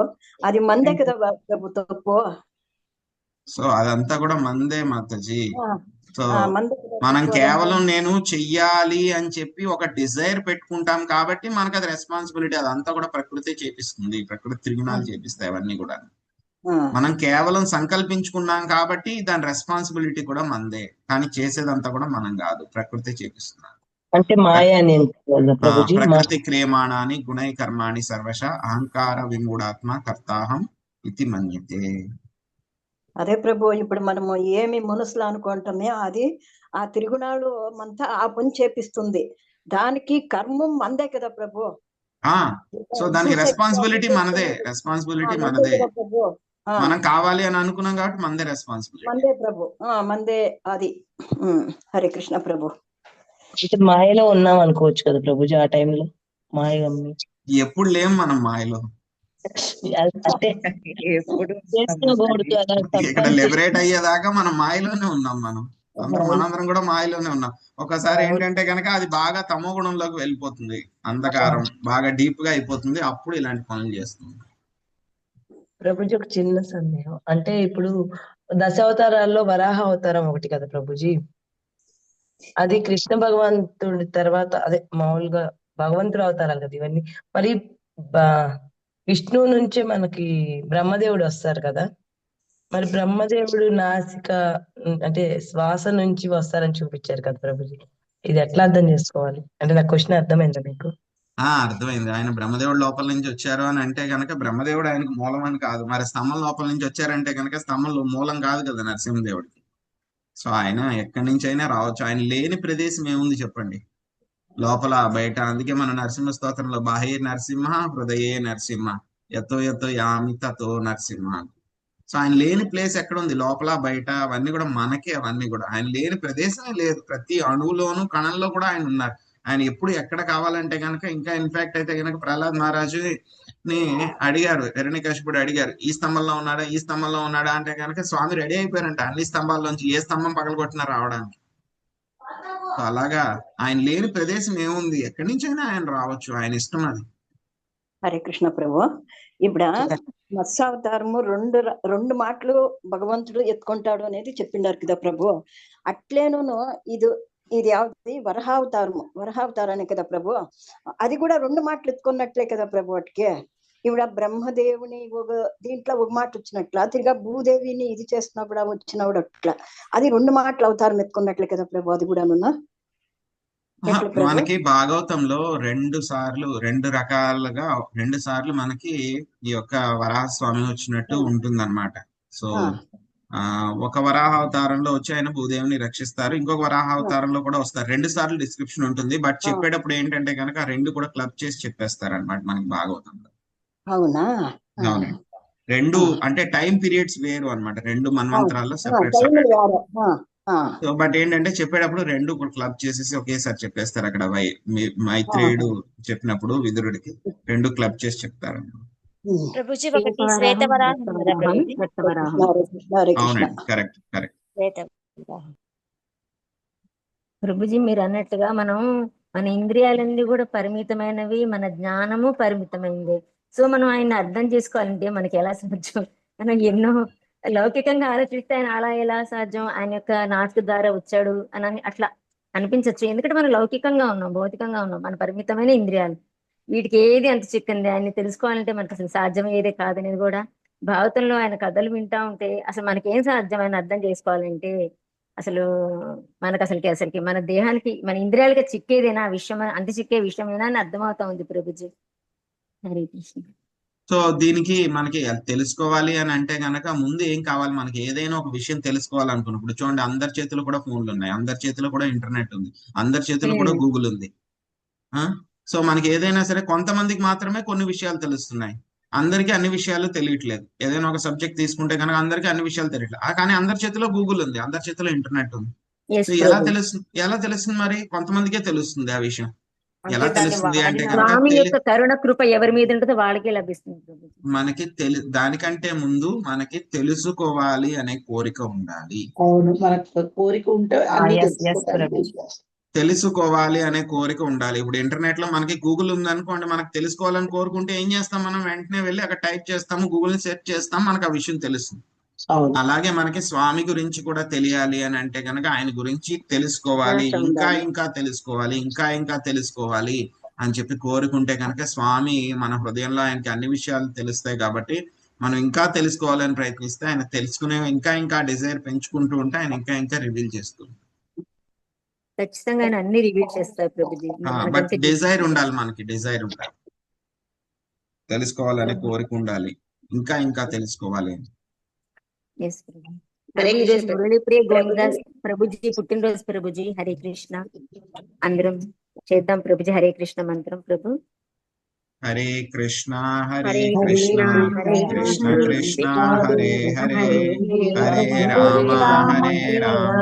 అది మందే కదా ప్రభు తప్పు. సో అదంతా కూడా మందే మాతాజీ. సో మందే మనం కేవలం నేను చెయ్యాలి అని చెప్పి ఒక డిజైర్ పెట్టుకుంటాం కాబట్టి మనకు అది రెస్పాన్సిబిలిటీ, అదంతా కూడా ప్రకృతి చేపిస్తుంది, ప్రకృతి త్రిగుణాలు చేపిస్తాయి అవన్నీ కూడా. మనం కేవలం సంకల్పించుకున్నాం కాబట్టి దాని రెస్పాన్సిబిలిటీ కూడా మందే, కానీ చేసేదంతా కూడా మనం కాదు, ప్రకృతి చేపిస్తున్నాం. అంటే మాయా అని ప్రకృతి క్రియమాణాని గుణై కర్మాణి సర్వశ అహంకార విమూఢాత్మ కర్తాహం ఇది మన్యతే. అదే ప్రభు, ఇప్పుడు మనము ఏమి మనసులో అనుకుంటామే అది ఆ త్రిగుణాలు అంతా ఆ పని చేపిస్తుంది, దానికి కర్మం మందే కదా ప్రభు. సో దానికి రెస్పాన్సిబిలిటీ మనదే, రెస్పాన్సిబిలిటీ మనదే. మనం కావాలి అని అనుకున్నాం కాబట్టి మందే రెస్పాన్సిబిలిటీ, మందే ప్రభు, మందే అది. హరే కృష్ణ ప్రభు. అంటే మాయలో ఉన్నాం అనుకోవచ్చు కదా ప్రభుజీ ఆ టైంలో. మాయ ఎప్పుడు లేం మనం మాయలో, అంటే ఎప్పుడు చేసుకోకూడదు అలా ఇక్కడ తప్పని లిబరేట్ అయ్యేదాకా మనం మాయలోనే ఉన్నాం. మనందరం కూడా మాయలోనే ఉన్నాం. ఒకసారి ఏంటంటే కనుక అది బాగా తమో గుణంలోకి వెళ్ళిపోతుంది, అంధకారం బాగా డీప్ గా అయిపోతుంది, అప్పుడు ఇలాంటి పనులు చేస్తుంది. ప్రభుజీ ఒక చిన్న సందేహం. అంటే ఇప్పుడు దశావతారాల్లో వరాహ అవతారం ఒకటి కదా ప్రభుజీ, అది కృష్ణ భగవంతుడి తర్వాత అదే మామూలుగా భగవంతుడు అవతారాలు కదా ఇవన్నీ. మరి విష్ణువు నుంచే మనకి బ్రహ్మదేవుడు వస్తారు కదా, మరి బ్రహ్మదేవుడు నాసిక అంటే శ్వాస నుంచి వస్తారని చూపించారు కదా ప్రభుజీ, ఇది ఎట్లా అర్థం చేసుకోవాలి? అంటే నాకు క్వశ్చన్ అర్థమైందా మీకు? అర్థమైంది. ఆయన బ్రహ్మదేవుడు లోపల నుంచి వచ్చారు అని అంటే కనుక బ్రహ్మదేవుడు ఆయనకు మూలం అని కాదు. మరి స్తంభం లోపల నుంచి వచ్చారంటే కనుక స్తంభం మూలం కాదు కదా నరసింహదేవుడికి. సో ఆయన ఎక్కడి నుంచి అయినా రావచ్చు. ఆయన లేని ప్రదేశం ఏముంది చెప్పండి, లోపల బయట. అందుకే మన నరసింహ స్తోత్రంలో బాహ్య నరసింహ హృదయే నరసింహ యతో యతో యామి తతో నరసింహ. సో ఆయన లేని ప్లేస్ ఎక్కడ ఉంది? లోపల బయట అవన్నీ కూడా మనకే. అవన్నీ కూడా ఆయన లేని ప్రదేశమే లేదు. ప్రతి అణువులోను కణంలో కూడా ఆయన ఉన్నారు. ఆయన ఎప్పుడు ఎక్కడ కావాలంటే కనుక, ఇంకా ఇన్ఫాక్ట్ అయితే కనుక ప్రహ్లాద్ మహారాజుని అడిగారు, హిరణ్యకశిపుడు అడిగారు, ఈ స్తంభంలో ఉన్నాడా ఈ స్తంభంలో ఉన్నాడా అంటే కనుక స్వామి రెడీ అయిపోయారంట అన్ని స్తంభాల్లోంచి ఏ స్తంభం పగలగొట్టినా రావడానికి. సో అలాగా ఆయన లేని ప్రదేశం ఏముంది? ఎక్కడి నుంచైనా ఆయన రావచ్చు, ఆయన ఇష్టం అది. హరే కృష్ణ ప్రభు. ఇప్పుడు మత్స్యావతారము రెండు మాటలు భగవంతుడు ఎత్తుకుంటాడు అనేది చెప్పిండారు కదా ప్రభు. అట్లేను ఇది యావది వరహావతారాన్ని కదా ప్రభు, అది కూడా రెండు మాటలు ఎత్తుకున్నట్లే కదా ప్రభు. వాటికి ఇప్పుడు బ్రహ్మదేవుని దీంట్లో ఒక మాట వచ్చినట్ల, తిరిగా భూదేవిని ఇది చేస్తున్నప్పుడు వచ్చినప్పుడు అట్లా, అది రెండు మాటలు అవతారం ఎత్తుకున్నట్లే కదా ప్రభు. అది కూడా మనకి భాగవతంలో రెండు సార్లు మనకి ఈ యొక్క వరాహస్వామి వచ్చినట్టు ఉంటుందన్నమాట. సో ఒక వరాహ అవతారంలో వచ్చి ఆయన భూదేవిని రక్షిస్తారు, ఇంకొక వరాహ అవతారంలో కూడా వస్తారు. 2 సార్లు డిస్క్రిప్షన్ ఉంటుంది. బట్ చెప్పేటప్పుడు ఏంటంటే కనుక ఆ రెండు కూడా క్లబ్ చేసి చెప్పేస్తారు అనమాట మనకి భాగవతంలో. అవునా? అవునండి. రెండు అంటే టైం పీరియడ్స్ వేరు అనమాట, రెండు మన్వంతరాల్లో సెపరేట్. సో బట్ ఏంటంటే చెప్పేటప్పుడు రెండు క్లబ్ చేసేసి ఒకేసారి చెప్పేస్తారు. అక్కడ మైత్రేయుడు చెప్పినప్పుడు విదురుడికి రెండు క్లబ్ చేసి చెప్తారు. ప్రభుజీ ఒకటి శ్వేతవరాహం కదా ప్రభుజీ? అవునండి, కరెక్ట్. ప్రభుజీ మీరు అన్నట్టుగా మన ఇంద్రియాలన్నీ కూడా పరిమితమైనవి, మన జ్ఞానము పరిమితమైనది. సో మనం ఆయన అర్థం చేసుకోవాలంటే మనకి ఎలా సాధ్యం? మనం ఎన్నో లౌకికంగా ఆలోచిస్తే ఆయన అలా ఎలా సాధ్యం, ఆయన యొక్క నాటక ద్వారా వచ్చాడు అని అట్లా అనిపించవచ్చు. ఎందుకంటే మనం లౌకికంగా ఉన్నాం, భౌతికంగా ఉన్నాం, మన పరిమితమైన ఇంద్రియాలు, వీటికి ఏది అంత చిక్కింది. ఆయన్ని తెలుసుకోవాలంటే మనకు అసలు సాధ్యమయ్యేదే కాదనేది కూడా భాగవతంలో ఆయన కథలు వింటా ఉంటే అసలు మనకేం సాధ్యం ఆయన అర్థం చేసుకోవాలంటే అసలు మనకు అసలుకి మన దేహానికి మన ఇంద్రియాలకి చిక్కేదేనా విషయం, అంత చిక్కే విషయమేనా అని అర్థమవుతా ఉంది ప్రభుజీ. హరే కృష్ణ. సో దీనికి మనకి తెలుసుకోవాలి అని అంటే గనక ముందు ఏం కావాలి? మనకి ఏదైనా ఒక విషయం తెలుసుకోవాలనుకున్నప్పుడు చూడండి, అందరి చేతిలో కూడా ఫోన్లు ఉన్నాయి, అందరి చేతిలో కూడా ఇంటర్నెట్ ఉంది, అందరి చేతిలో కూడా గూగుల్ ఉంది. సో మనకి ఏదైనా సరే కొంతమందికి మాత్రమే కొన్ని విషయాలు తెలుస్తున్నాయి, అందరికీ అన్ని విషయాలు తెలియట్లేదు. ఏదైనా ఒక సబ్జెక్ట్ తీసుకుంటే కనుక అందరికీ అన్ని విషయాలు తెలియట్లేదు, కానీ అందరి చేతిలో గూగుల్ ఉంది, అందరి చేతిలో ఇంటర్నెట్ ఉంది. సో ఎలా తెలుస్తుంది? మరి కొంతమందికే తెలుస్తుంది ఆ విషయం. ఎలా తెలుస్తుంది అంటే స్వామి యొక్క కరుణ కృప ఎవరి మీద ఉంటుందో వాళ్ళకే లభిస్తుంది. మనకి దానికంటే ముందు మనకి తెలుసుకోవాలి అనే కోరిక ఉండాలి. అవును, మనకు కోరిక ఉంటే తెలుసుకోవాలి అనే కోరిక ఉండాలి. ఇప్పుడు ఇంటర్నెట్ లో మనకి గూగుల్ ఉందనుకోండి, మనకు తెలుసుకోవాలని కోరుకుంటే ఏం చేస్తాం? మనం వెంటనే వెళ్ళి అక్కడ టైప్ చేస్తాము, గూగుల్ ని సెర్చ్ చేస్తాం, మనకు ఆ విషయం తెలుస్తుంది. అలాగే మనకి స్వామి గురించి కూడా తెలియాలి అని అంటే కనుక ఆయన గురించి తెలుసుకోవాలి, ఇంకా తెలుసుకోవాలి, ఇంకా తెలుసుకోవాలి అని చెప్పి కోరుకుంటే కనుక స్వామి మన హృదయంలో ఆయనకి అన్ని విషయాలు తెలుస్తాయి. కాబట్టి మనం ఇంకా తెలుసుకోవాలని ప్రయత్నిస్తే ఆయన తెలుసుకునే ఇంకా డిజైర్ పెంచుకుంటూ ఉంటే ఆయన ఇంకా రివీల్ చేస్తుంది. ఖచ్చితంగా అన్ని రివీల్ చేస్తారు ప్రభుజీ. బట్ డిజైర్ ఉండాలి, మనకి డిజైర్ ఉండాలి, తెలుసుకోవాలనే కోరిక ఉండాలి, ఇంకా తెలుసుకోవాలి. మురళీప్రియ గోవిందాస్ ప్రభుజీ పుట్టినరోజు ప్రభుజీ. హరే కృష్ణ. అందరం చేద్దాం ప్రభుజీ హరే కృష్ణ మంత్రం. ప్రభు హరే కృష్ణ హరే కృష్ణ కృష్ణ కృష్ణ హరే హరే, హరే రామ హరే రామ